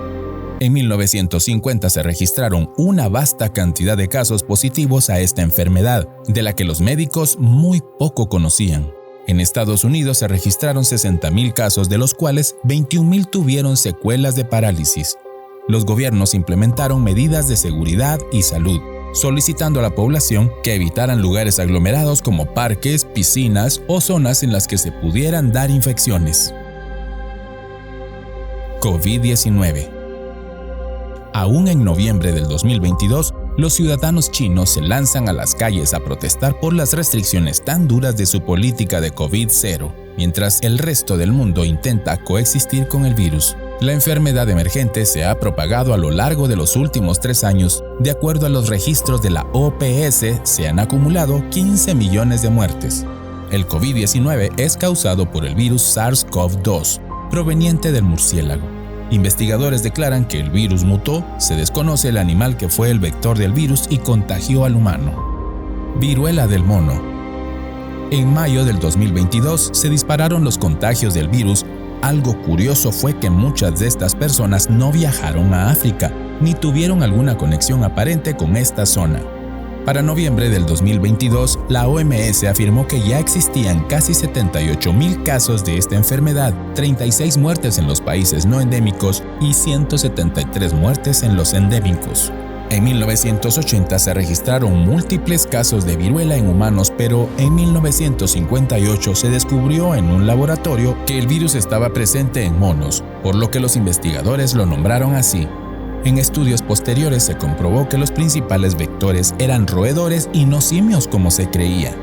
En 1950 se registraron una vasta cantidad de casos positivos a esta enfermedad, de la que los médicos muy poco conocían. En Estados Unidos se registraron 60,000 casos, de los cuales 21,000 tuvieron secuelas de parálisis. Los gobiernos implementaron medidas de seguridad y salud, solicitando a la población que evitaran lugares aglomerados como parques, piscinas o zonas en las que se pudieran dar infecciones. COVID-19. Aún en noviembre del 2022, los ciudadanos chinos se lanzan a las calles a protestar por las restricciones tan duras de su política de COVID-0, mientras el resto del mundo intenta coexistir con el virus. La enfermedad emergente se ha propagado a lo largo de los últimos 3 años. De acuerdo a los registros de la OPS, se han acumulado 15 millones de muertes. El COVID-19 es causado por el virus SARS-CoV-2, proveniente del murciélago. Investigadores declaran que el virus mutó, se desconoce el animal que fue el vector del virus y contagió al humano. Viruela del mono. En mayo del 2022 se dispararon los contagios del virus. Algo curioso fue que muchas de estas personas no viajaron a África, ni tuvieron alguna conexión aparente con esta zona. Para noviembre del 2022, la OMS afirmó que ya existían casi 78,000 casos de esta enfermedad, 36 muertes en los países no endémicos y 173 muertes en los endémicos. En 1980 se registraron múltiples casos de viruela en humanos, pero en 1958 se descubrió en un laboratorio que el virus estaba presente en monos, por lo que los investigadores lo nombraron así. En estudios posteriores se comprobó que los principales vectores eran roedores y no simios como se creía.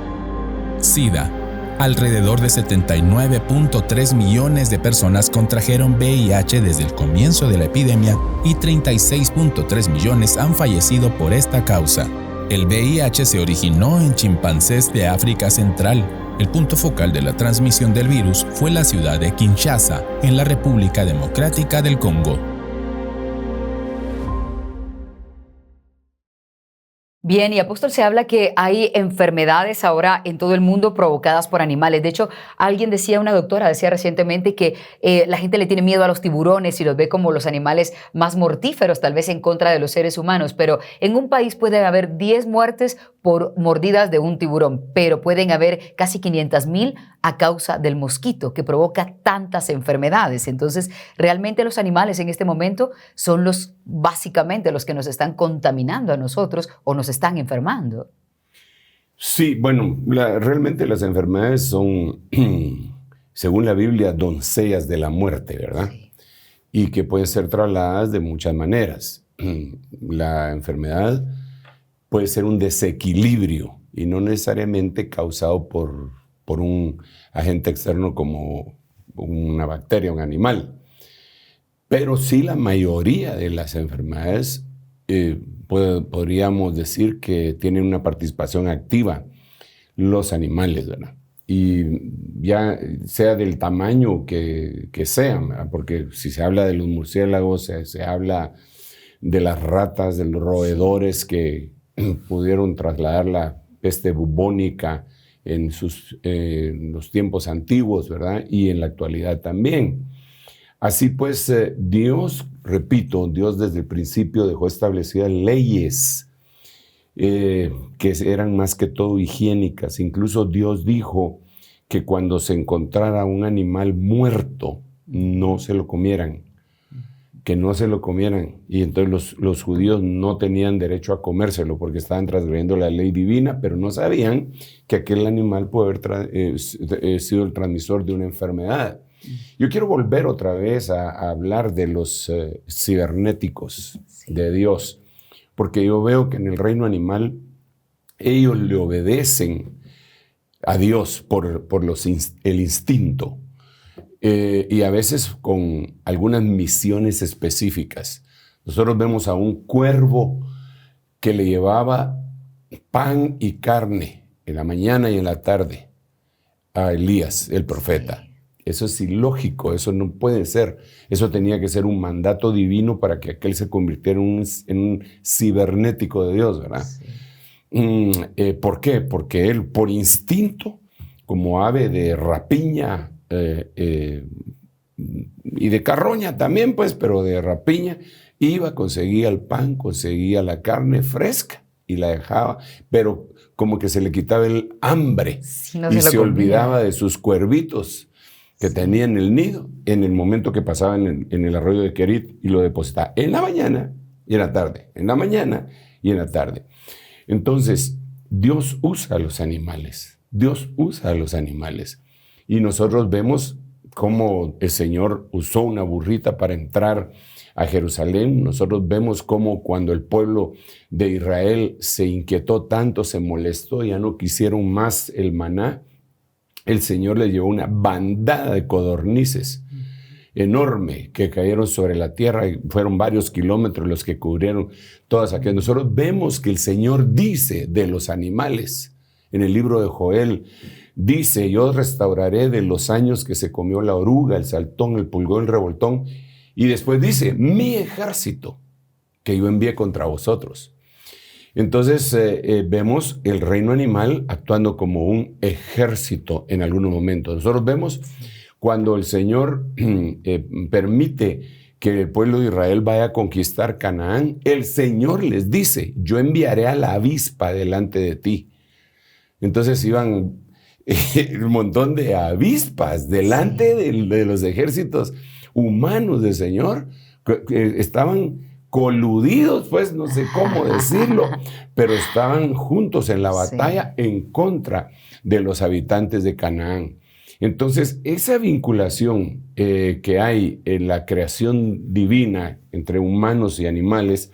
SIDA. Alrededor de 79.3 millones de personas contrajeron VIH desde el comienzo de la epidemia y 36.3 millones han fallecido por esta causa. El VIH se originó en chimpancés de África Central. El punto focal de la transmisión del virus fue la ciudad de Kinshasa, en la República Democrática del Congo. Bien, y Apóstol, se habla que hay enfermedades ahora en todo el mundo provocadas por animales. De hecho, una doctora decía recientemente que la gente le tiene miedo a los tiburones y los ve como los animales más mortíferos, tal vez en contra de los seres humanos. Pero en un país puede haber 10 muertes por mordidas de un tiburón, pero pueden haber casi 500,000 a causa del mosquito que provoca tantas enfermedades. Entonces, realmente los animales en este momento son básicamente los que nos están contaminando a nosotros o nos están enfermando. Sí, bueno, realmente las enfermedades son, según la Biblia, doncellas de la muerte, ¿verdad? Sí. Y que pueden ser trasladadas de muchas maneras. La enfermedad puede ser un desequilibrio y no necesariamente causado por un agente externo como una bacteria, un animal. Pero sí, la mayoría de las enfermedades podríamos decir que tienen una participación activa los animales, ¿verdad? Y ya sea del tamaño que sean, ¿verdad? Porque si se habla de los murciélagos, se habla de las ratas, de los roedores que pudieron trasladar la peste bubónica en los tiempos antiguos, ¿verdad? Y en la actualidad también. Así pues, Dios, repito, Dios desde el principio dejó establecidas leyes que eran más que todo higiénicas. Incluso Dios dijo que cuando se encontrara un animal muerto, no se lo comieran. que no se lo comieran. Y entonces los judíos no tenían derecho a comérselo porque estaban transgrediendo la ley divina, pero no sabían que aquel animal puede haber sido el transmisor de una enfermedad. Yo quiero volver otra vez a hablar de los cibernéticos de Dios, porque yo veo que en el reino animal ellos le obedecen a Dios por el instinto. Y a veces con algunas misiones específicas. Nosotros vemos a un cuervo que le llevaba pan y carne en la mañana y en la tarde a Elías, el profeta. Sí. Eso es ilógico, eso no puede ser. Eso tenía que ser un mandato divino para que aquel se convirtiera en un cibernético de Dios, ¿verdad? Sí. ¿Por qué? Porque él, por instinto, como ave de rapiña, y de carroña también, pues, pero de rapiña, iba, conseguía el pan, conseguía la carne fresca y la dejaba, pero como que se le quitaba el hambre y se olvidaba de sus cuervitos que tenía en el nido en el momento que pasaba en el arroyo de Querit y lo depositaba en la mañana y en la tarde, en la mañana y en la tarde. Entonces, Dios usa a los animales, Dios usa a los animales. Y nosotros vemos cómo el Señor usó una burrita para entrar a Jerusalén. Nosotros vemos cómo cuando el pueblo de Israel se inquietó tanto, se molestó, ya no quisieron más el maná, el Señor les llevó una bandada de codornices enorme que cayeron sobre la tierra y fueron varios kilómetros los que cubrieron todas aquellas. Nosotros vemos que el Señor dice de los animales en el libro de Joel. Dice, yo restauraré de los años que se comió la oruga, el saltón, el pulgón, el revoltón. Y después dice, mi ejército que yo envié contra vosotros. Entonces vemos el reino animal actuando como un ejército en algunos momentos. Nosotros vemos cuando el Señor permite que el pueblo de Israel vaya a conquistar Canaán, el Señor les dice, yo enviaré a la avispa delante de ti. Entonces iban un montón de avispas delante de los ejércitos humanos del Señor, que estaban coludidos, pues no sé cómo decirlo, pero estaban juntos en la batalla en contra de los habitantes de Canaán. Entonces, esa vinculación que hay en la creación divina entre humanos y animales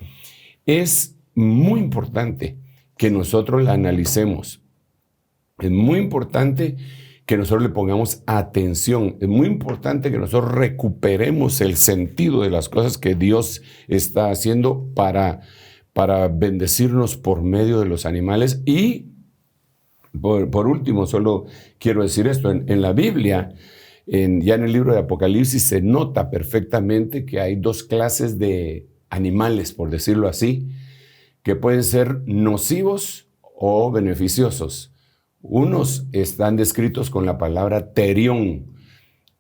es muy importante que nosotros la analicemos. Es muy importante que nosotros le pongamos atención. Es muy importante que nosotros recuperemos el sentido de las cosas que Dios está haciendo para bendecirnos por medio de los animales. Y, por último, solo quiero decir esto. En la Biblia, ya en el libro de Apocalipsis, se nota perfectamente que hay dos clases de animales, por decirlo así, que pueden ser nocivos o beneficiosos. Unos están descritos con la palabra terión,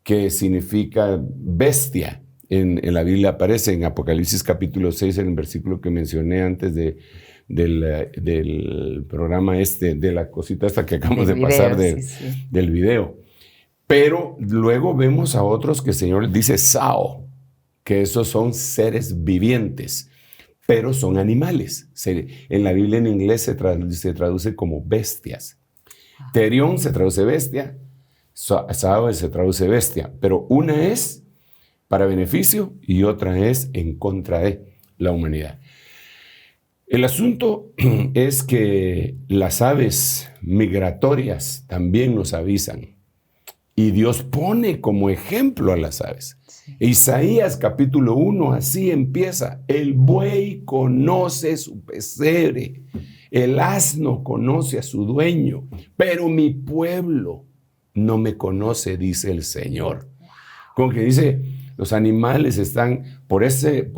que significa bestia. En la Biblia aparece en Apocalipsis capítulo 6, en el versículo que mencioné antes del programa de la cosita esta que acabamos de pasar del video. Pero luego vemos a otros que el Señor dice Sao, que esos son seres vivientes, pero son animales. En la Biblia en inglés se traduce como bestias. Terión se traduce bestia, Sao se traduce bestia, pero una es para beneficio y otra es en contra de la humanidad. El asunto es que las aves migratorias también nos avisan y Dios pone como ejemplo a las aves. Sí. Isaías capítulo 1 así empieza: el buey conoce su pesebre, el asno conoce a su dueño, pero mi pueblo no me conoce, dice el Señor. Como que dice, los animales están, por ese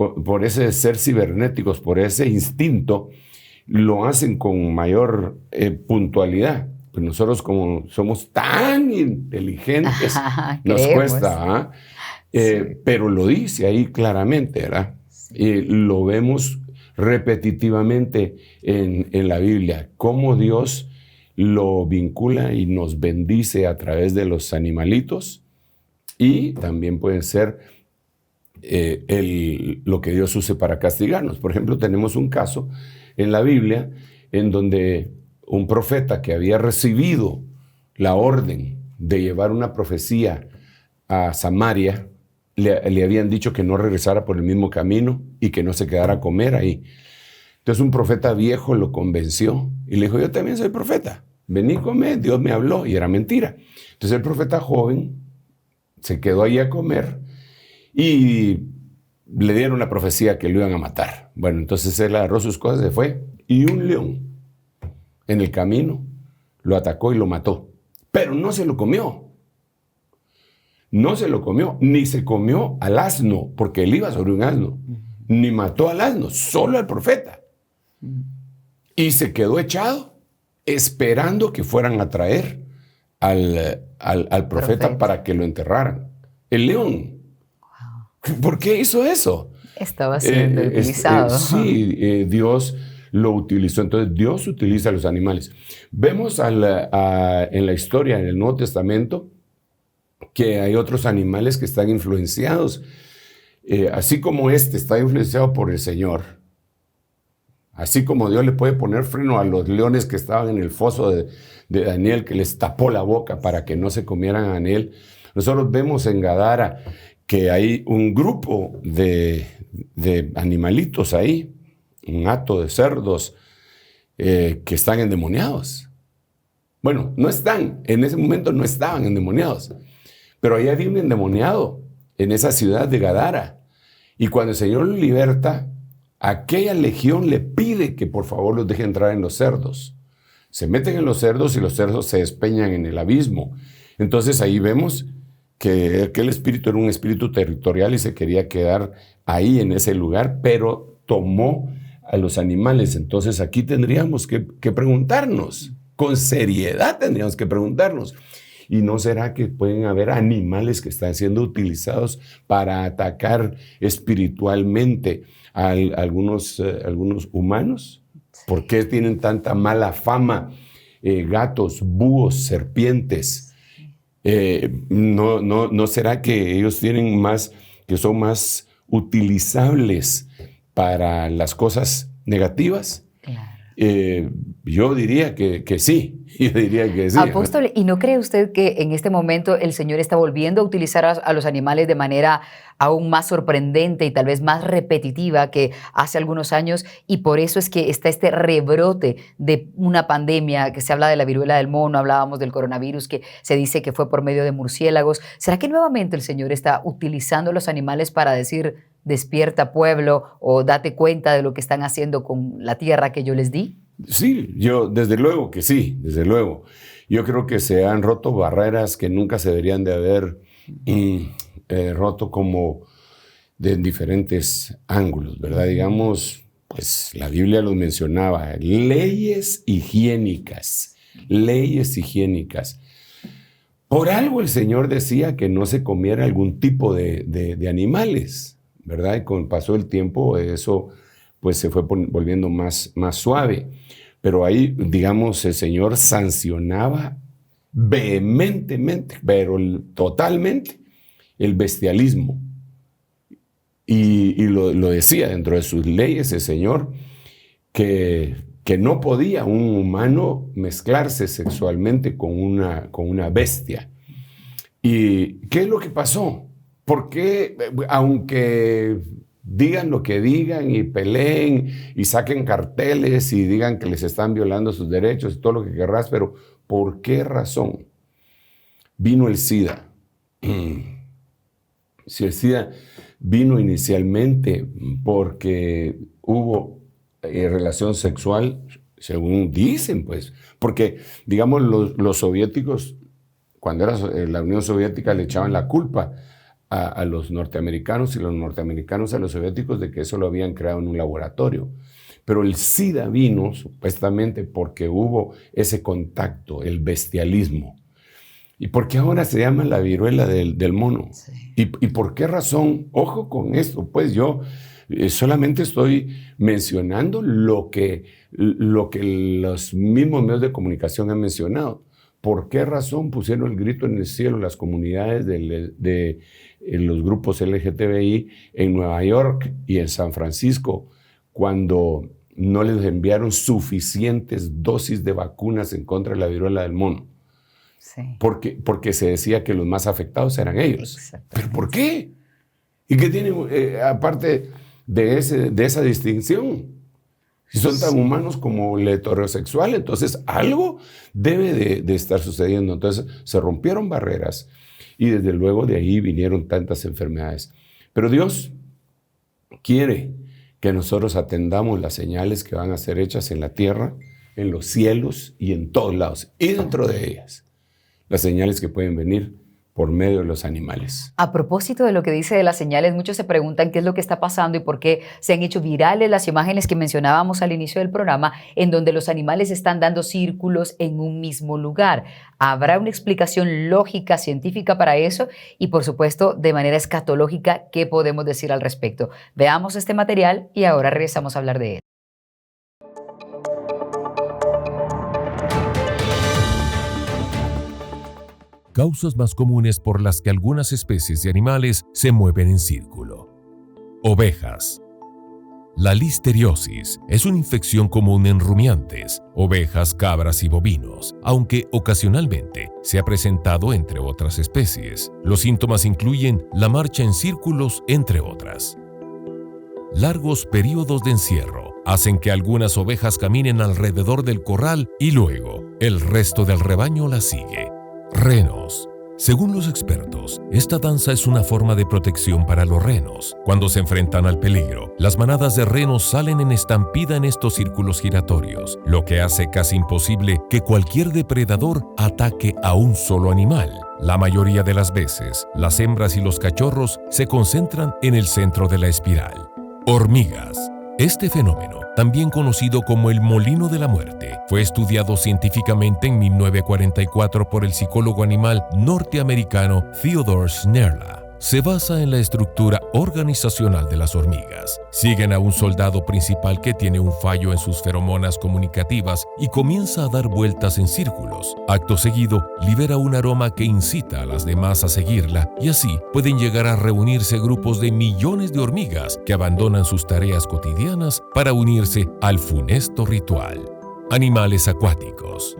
ser cibernéticos, por ese instinto, lo hacen con mayor puntualidad. Pues nosotros, como somos tan inteligentes, nos cuesta, sí. Pero lo dice ahí claramente, ¿verdad? Sí. Lo vemos repetitivamente en la Biblia, cómo Dios lo vincula y nos bendice a través de los animalitos, y también pueden ser lo que Dios use para castigarnos. Por ejemplo, tenemos un caso en la Biblia en donde un profeta que había recibido la orden de llevar una profecía a Samaria, le habían dicho que no regresara por el mismo camino y que no se quedara a comer ahí. Entonces un profeta viejo lo convenció y le dijo, yo también soy profeta, vení a comer, Dios me habló, y era mentira. Entonces el profeta joven se quedó ahí a comer y le dieron la profecía que lo iban a matar. Bueno, entonces él agarró sus cosas, se fue, y un león en el camino lo atacó y lo mató. Pero no se lo comió. No se lo comió, ni se comió al asno, porque él iba sobre un asno, ni mató al asno, solo al profeta. Y se quedó echado, esperando que fueran a traer al profeta para que lo enterraran. El león. ¿Por qué hizo eso? Estaba siendo utilizado. Sí, Dios lo utilizó. Entonces, Dios utiliza a los animales. Vemos en la historia, en el Nuevo Testamento, que hay otros animales que están influenciados. Así como este está influenciado por el Señor, así como Dios le puede poner freno a los leones que estaban en el foso de Daniel, que les tapó la boca para que no se comieran a Daniel, nosotros vemos en Gadara que hay un grupo de animalitos ahí, un hato de cerdos que están endemoniados. Bueno, no están, en ese momento no estaban endemoniados, pero ahí había un endemoniado en esa ciudad de Gadara. Y cuando el Señor lo liberta, aquella legión le pide que por favor los deje entrar en los cerdos. Se meten en los cerdos y los cerdos se despeñan en el abismo. Entonces ahí vemos que aquel espíritu era un espíritu territorial y se quería quedar ahí en ese lugar, pero tomó a los animales. Entonces aquí tendríamos que preguntarnos, con seriedad tendríamos que preguntarnos, ¿y no será que pueden haber animales que están siendo utilizados para atacar espiritualmente a algunos humanos? ¿Por qué tienen tanta mala fama gatos, búhos, serpientes? ¿No será que ellos tienen que son más utilizables para las cosas negativas? Claro. Yo diría que sí. Yo diría que sí. Apóstol, ¿y no cree usted que en este momento el Señor está volviendo a utilizar a los animales de manera aún más sorprendente y tal vez más repetitiva que hace algunos años? Y por eso es que está este rebrote de una pandemia, que se habla de la viruela del mono, hablábamos del coronavirus, que se dice que fue por medio de murciélagos. ¿Será que nuevamente el Señor está utilizando los animales para decir, despierta pueblo, o date cuenta de lo que están haciendo con la tierra que yo les di? Sí, desde luego que sí, desde luego. Yo creo que se han roto barreras que nunca se deberían de haber roto, como de diferentes ángulos, ¿verdad? Digamos, pues la Biblia los mencionaba, leyes higiénicas. Por algo el Señor decía que no se comiera algún tipo de animales, ¿verdad? Y con el paso del tiempo eso pues se fue volviendo más suave. Pero ahí, digamos, el Señor sancionaba vehementemente, pero totalmente, el bestialismo. Y lo decía dentro de sus leyes el Señor, que no podía un humano mezclarse sexualmente con una bestia. ¿Y qué es lo que pasó? Porque aunque digan lo que digan y peleen y saquen carteles y digan que les están violando sus derechos y todo lo que querrás, pero ¿por qué razón vino el SIDA? Si el SIDA vino inicialmente porque hubo relación sexual, según dicen, pues, porque, digamos, los soviéticos, cuando era la Unión Soviética, le echaban la culpa a los norteamericanos y los norteamericanos a los soviéticos de que eso lo habían creado en un laboratorio. Pero el SIDA vino supuestamente porque hubo ese contacto, el bestialismo. ¿Y por qué ahora se llama la viruela del mono? Sí. ¿Y por qué razón? Ojo con esto, pues yo solamente estoy mencionando lo que los mismos medios de comunicación han mencionado. ¿Por qué razón pusieron el grito en el cielo las comunidades de los grupos LGTBI en Nueva York y en San Francisco cuando no les enviaron suficientes dosis de vacunas en contra de la viruela del mono? Sí. Porque se decía que los más afectados eran ellos. ¿Pero por qué? ¿Y qué tiene aparte de esa distinción? Si son tan humanos como el heterosexual, entonces algo debe de estar sucediendo. Entonces se rompieron barreras y desde luego de ahí vinieron tantas enfermedades. Pero Dios quiere que nosotros atendamos las señales que van a ser hechas en la tierra, en los cielos y en todos lados. Y dentro de ellas, las señales que pueden venir por medio de los animales. A propósito de lo que dice de las señales, muchos se preguntan qué es lo que está pasando y por qué se han hecho virales las imágenes que mencionábamos al inicio del programa, en donde los animales están dando círculos en un mismo lugar. ¿Habrá una explicación lógica, científica para eso? Y por supuesto, de manera escatológica, ¿qué podemos decir al respecto? Veamos este material y ahora regresamos a hablar de él. Causas más comunes por las que algunas especies de animales se mueven en círculo. Ovejas. La listeriosis es una infección común en rumiantes, ovejas, cabras y bovinos, aunque ocasionalmente se ha presentado entre otras especies. Los síntomas incluyen la marcha en círculos, entre otras. Largos periodos de encierro hacen que algunas ovejas caminen alrededor del corral y luego el resto del rebaño las sigue. Renos. Según los expertos, esta danza es una forma de protección para los renos. Cuando se enfrentan al peligro, las manadas de renos salen en estampida en estos círculos giratorios, lo que hace casi imposible que cualquier depredador ataque a un solo animal. La mayoría de las veces, las hembras y los cachorros se concentran en el centro de la espiral. Hormigas. Este fenómeno, también conocido como el molino de la muerte, fue estudiado científicamente en 1944 por el psicólogo animal norteamericano Theodore Schnerler. Se basa en la estructura organizacional de las hormigas. Siguen a un soldado principal que tiene un fallo en sus feromonas comunicativas y comienza a dar vueltas en círculos. Acto seguido, libera un aroma que incita a las demás a seguirla y así pueden llegar a reunirse grupos de millones de hormigas que abandonan sus tareas cotidianas para unirse al funesto ritual. Animales acuáticos.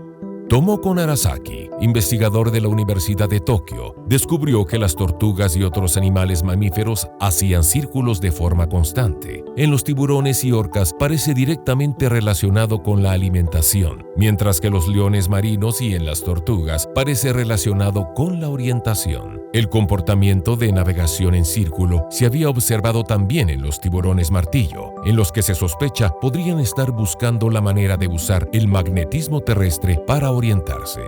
Tomoko Narasaki, investigador de la Universidad de Tokio, descubrió que las tortugas y otros animales mamíferos hacían círculos de forma constante. En los tiburones y orcas parece directamente relacionado con la alimentación, mientras que los leones marinos y en las tortugas parece relacionado con la orientación. El comportamiento de navegación en círculo se había observado también en los tiburones martillo, en los que se sospecha podrían estar buscando la manera de usar el magnetismo terrestre para orientarse.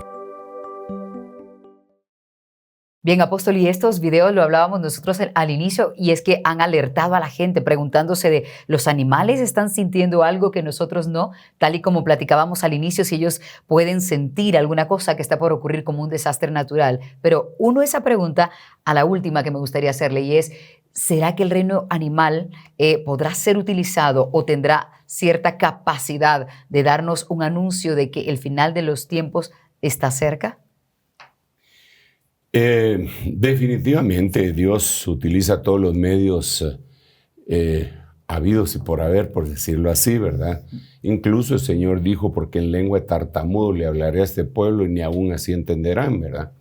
Bien, Apóstol, y estos videos lo hablábamos nosotros al inicio, y es que han alertado a la gente preguntándose de ¿los animales están sintiendo algo que nosotros no? Tal y como platicábamos al inicio, si ellos pueden sentir alguna cosa que está por ocurrir como un desastre natural. Pero uno esa pregunta a la última que me gustaría hacerle, y es ¿será que el reino animal podrá ser utilizado o tendrá cierta capacidad de darnos un anuncio de que el final de los tiempos está cerca? Definitivamente Dios utiliza todos los medios habidos y por haber, por decirlo así, ¿verdad? Incluso el Señor dijo, porque en lengua de tartamudo le hablaré a este pueblo y ni aún así entenderán, ¿verdad?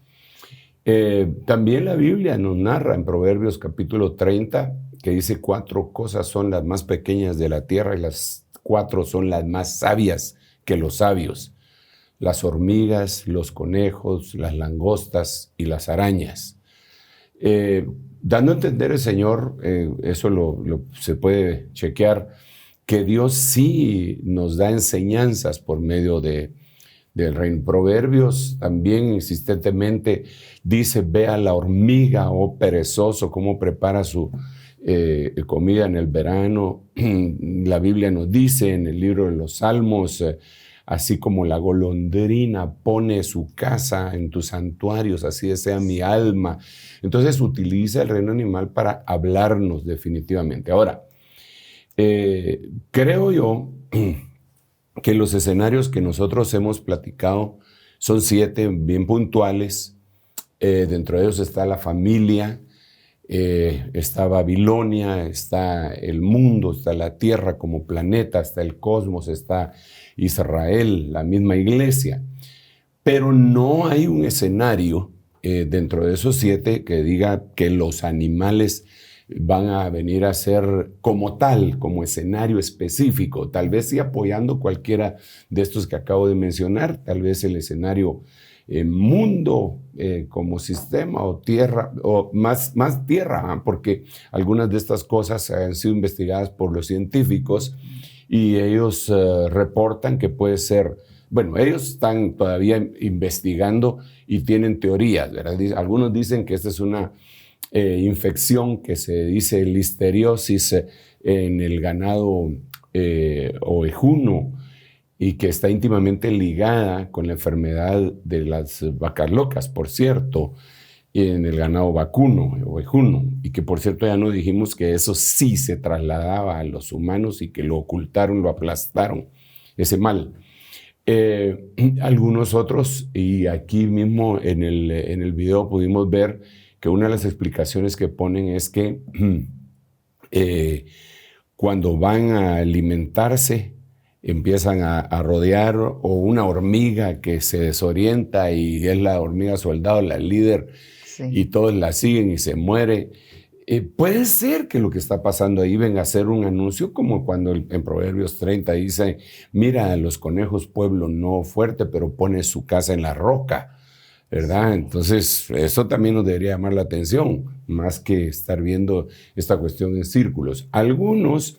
También la Biblia nos narra en Proverbios capítulo 30 que dice 4 cosas son las más pequeñas de la tierra y las 4 son las más sabias que los sabios. Las hormigas, los conejos, las langostas y las arañas. Dando a entender el Señor, eso se puede chequear, que Dios sí nos da enseñanzas por medio del reino. Proverbios también insistentemente dice, ve a la hormiga, oh perezoso, cómo prepara su comida en el verano. La Biblia nos dice en el libro de los Salmos, así como la golondrina pone su casa en tus santuarios, así desea mi alma. Entonces utiliza el reino animal para hablarnos definitivamente. Ahora, creo yo que los escenarios que nosotros hemos platicado Son 7 bien puntuales. Dentro de ellos está la familia, está Babilonia, está el mundo, está la tierra como planeta, está el cosmos, está Israel, la misma iglesia. Pero no hay un escenario dentro de esos 7 que diga que los animales van a venir a ser como tal, como escenario específico. Tal vez sí apoyando cualquiera de estos que acabo de mencionar, tal vez el escenario mundo como sistema o tierra, o más tierra, porque algunas de estas cosas han sido investigadas por los científicos y ellos reportan que puede ser, bueno, ellos están todavía investigando y tienen teorías, ¿verdad? Algunos dicen que esta es una infección que se dice listeriosis en el ganado ovejuno, y que está íntimamente ligada con la enfermedad de las vacas locas, por cierto, en el ganado vacuno, ovejuno, y que por cierto ya nos dijimos que eso sí se trasladaba a los humanos y que lo ocultaron, lo aplastaron, ese mal. Algunos otros, y aquí mismo en el video pudimos ver que una de las explicaciones que ponen es que cuando van a alimentarse, empiezan a rodear o una hormiga que se desorienta y es la hormiga soldado, la líder, sí, y todos la siguen y se muere. Puede ser que lo que está pasando ahí venga a ser un anuncio como cuando en Proverbios 30 dice, mira a los conejos pueblo no fuerte, pero pone su casa en la roca, ¿verdad? Entonces eso también nos debería llamar la atención, más que estar viendo esta cuestión en círculos. Algunos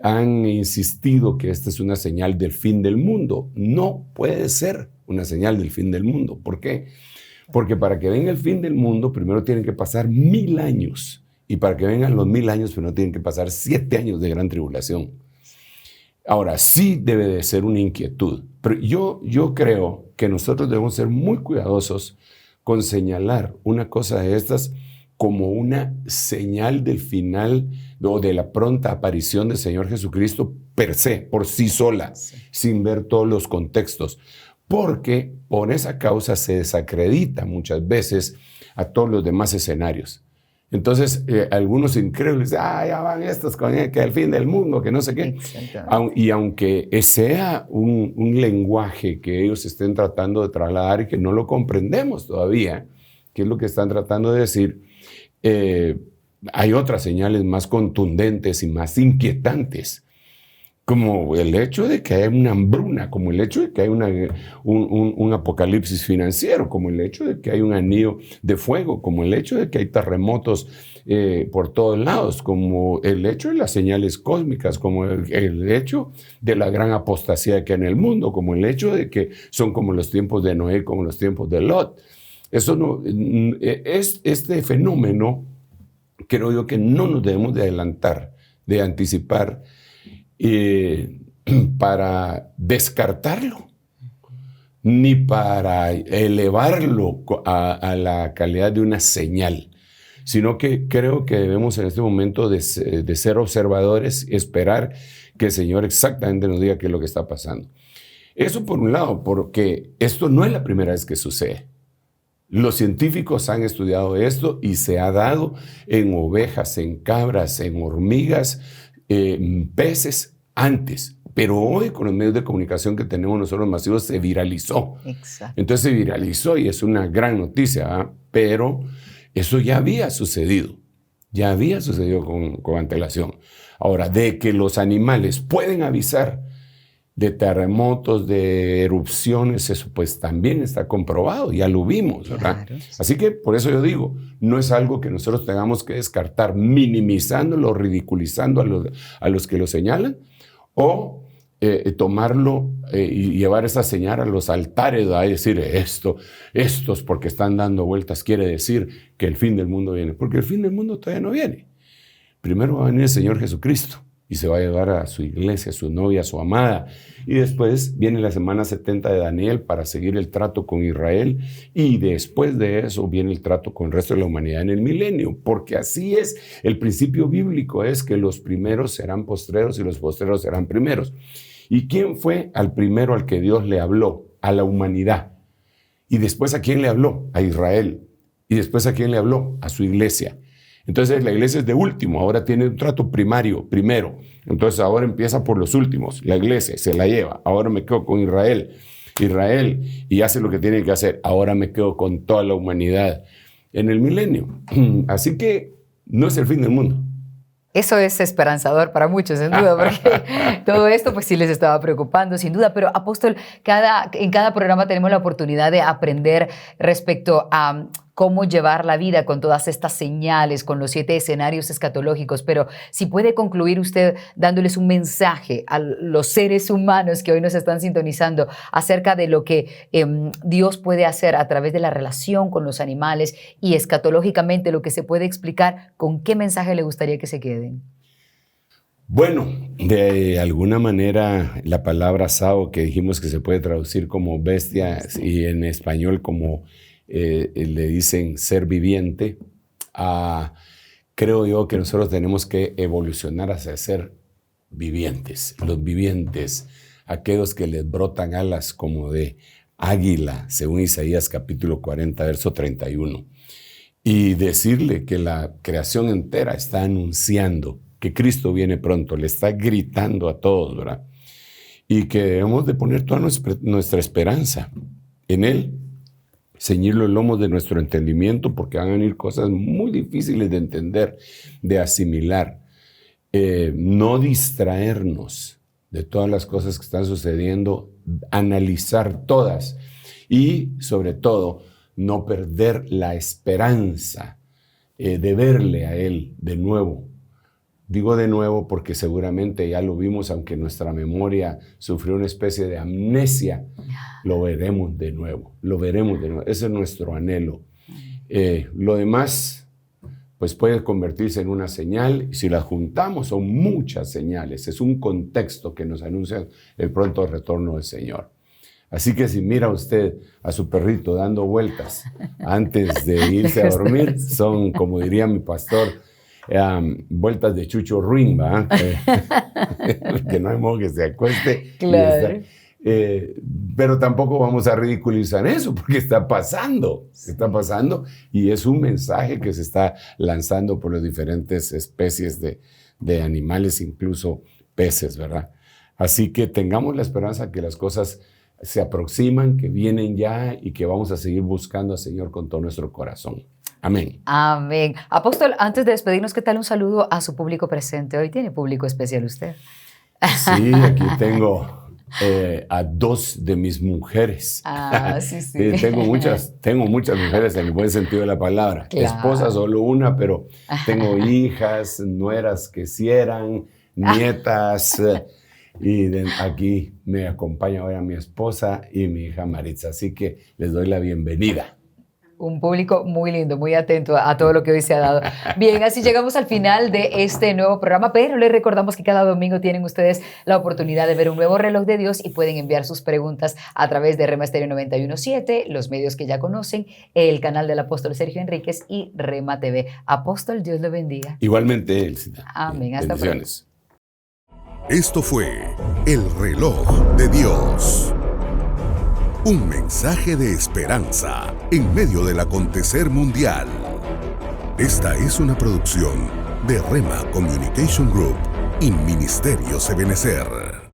han insistido que esta es una señal del fin del mundo. No puede ser una señal del fin del mundo. ¿Por qué? Porque para que venga el fin del mundo, primero tienen que pasar 1000 años. Y para que vengan los 1000 años, primero tienen que pasar 7 años de gran tribulación. Ahora, sí debe de ser una inquietud. Pero yo creo que nosotros debemos ser muy cuidadosos con señalar una cosa de estas como una señal del final o de la pronta aparición del Señor Jesucristo per se, por sí sola, sí, sin ver todos los contextos, porque por esa causa se desacredita muchas veces a todos los demás escenarios. Entonces, algunos incrédulos dicen, ya van estos con que el fin del mundo, que no sé qué. Y aunque sea un lenguaje que ellos estén tratando de trasladar y que no lo comprendemos todavía, qué es lo que están tratando de decir, hay otras señales más contundentes y más inquietantes, como el hecho de que hay una hambruna, como el hecho de que hay un apocalipsis financiero, como el hecho de que hay un anillo de fuego, como el hecho de que hay terremotos por todos lados, como el hecho de las señales cósmicas, como el hecho de la gran apostasía que hay en el mundo, como el hecho de que son como los tiempos de Noé, como los tiempos de Lot. Eso no, este fenómeno creo yo que no nos debemos de adelantar, de anticipar para descartarlo, ni para elevarlo a la calidad de una señal, sino que creo que debemos en este momento de ser observadores y esperar que el Señor exactamente nos diga qué es lo que está pasando. Eso por un lado, porque esto no es la primera vez que sucede. Los científicos han estudiado esto y se ha dado en ovejas, en cabras, en hormigas, peces antes. Pero hoy con los medios de comunicación que tenemos nosotros masivos se viralizó. Exacto. Entonces se viralizó y es una gran noticia, ¿eh? Pero eso ya había sucedido. Ya había sucedido con antelación. Ahora, de que los animales pueden avisar de terremotos, de erupciones, eso pues también está comprobado, ya lo vimos, ¿verdad? Claro, sí. Así que por eso yo digo, no es algo que nosotros tengamos que descartar, minimizándolo, ridiculizando a los que lo señalan, o tomarlo y llevar esa señal a los altares, a decir estos porque están dando vueltas, quiere decir que el fin del mundo viene, porque el fin del mundo todavía no viene. Primero va a venir el Señor Jesucristo y se va a llevar a su iglesia, a su novia, a su amada. Y después viene la semana 70 de Daniel para seguir el trato con Israel. Y después de eso viene el trato con el resto de la humanidad en el milenio. Porque así es, el principio bíblico es que los primeros serán postreros y los postreros serán primeros. ¿Y quién fue al primero al que Dios le habló? A la humanidad. Y después, ¿a quién le habló? A Israel. Y después, ¿a quién le habló? A su iglesia. Entonces, la iglesia es de último, ahora tiene un trato primero. Entonces, ahora empieza por los últimos. La iglesia se la lleva. Ahora me quedo con Israel, y hace lo que tiene que hacer. Ahora me quedo con toda la humanidad en el milenio. Así que no es el fin del mundo. Eso es esperanzador para muchos, sin duda, porque todo esto pues sí les estaba preocupando, sin duda. Pero, apóstol, en cada programa tenemos la oportunidad de aprender respecto a cómo llevar la vida con todas estas señales, con los 7 escenarios escatológicos. Pero si puede concluir usted dándoles un mensaje a los seres humanos que hoy nos están sintonizando acerca de lo que Dios puede hacer a través de la relación con los animales y escatológicamente lo que se puede explicar, ¿con qué mensaje le gustaría que se queden? Bueno, de alguna manera la palabra sao, que dijimos que se puede traducir como bestia y en español como le dicen ser viviente, creo yo que nosotros tenemos que evolucionar hacia ser vivientes. Los vivientes, aquellos que les brotan alas como de águila, según Isaías capítulo 40, verso 31. Y decirle que la creación entera está anunciando que Cristo viene pronto, le está gritando a todos, ¿verdad? Y que debemos de poner toda nuestra esperanza en Él, ceñir los lomos de nuestro entendimiento, porque van a venir cosas muy difíciles de entender, de asimilar. No distraernos de todas las cosas que están sucediendo, analizar todas y, sobre todo, no perder la esperanza de verle a Él de nuevo. Digo de nuevo porque seguramente ya lo vimos, aunque nuestra memoria sufrió una especie de amnesia, lo veremos de nuevo, ese es nuestro anhelo. Lo demás, pues puede convertirse en una señal, y si las juntamos son muchas señales, es un contexto que nos anuncia el pronto retorno del Señor. Así que si mira usted a su perrito dando vueltas antes de irse a dormir, son, como diría mi pastor, vueltas de Chucho Ruin, ¿va? Que no hay modo que se acueste. Claro. Pero tampoco vamos a ridiculizar eso, porque está pasando y es un mensaje que se está lanzando por las diferentes especies de animales, incluso peces, ¿verdad? Así que tengamos la esperanza que las cosas se aproximan, que vienen ya y que vamos a seguir buscando al Señor con todo nuestro corazón. Amén. Amén. Apóstol, antes de despedirnos, ¿qué tal un saludo a su público presente? Hoy tiene público especial usted. Sí, aquí tengo a 2 de mis mujeres. Sí. Tengo muchas mujeres en el buen sentido de la palabra. Claro. Esposa solo una, pero tengo hijas, nueras que hicieran, nietas. Y aquí me acompaña ahora mi esposa y mi hija Maritza. Así que les doy la bienvenida. Un público muy lindo, muy atento a todo lo que hoy se ha dado. Bien, así llegamos al final de este nuevo programa, pero les recordamos que cada domingo tienen ustedes la oportunidad de ver un nuevo reloj de Dios y pueden enviar sus preguntas a través de Rema Stereo 91.7, los medios que ya conocen, el canal del apóstol Sergio Enríquez y Rema TV. Apóstol, Dios lo bendiga. Igualmente, Elcida. Amén. Hasta pronto. Esto fue El Reloj de Dios. Un mensaje de esperanza en medio del acontecer mundial. Esta es una producción de Rema Communication Group y Ministerio Ebenezer.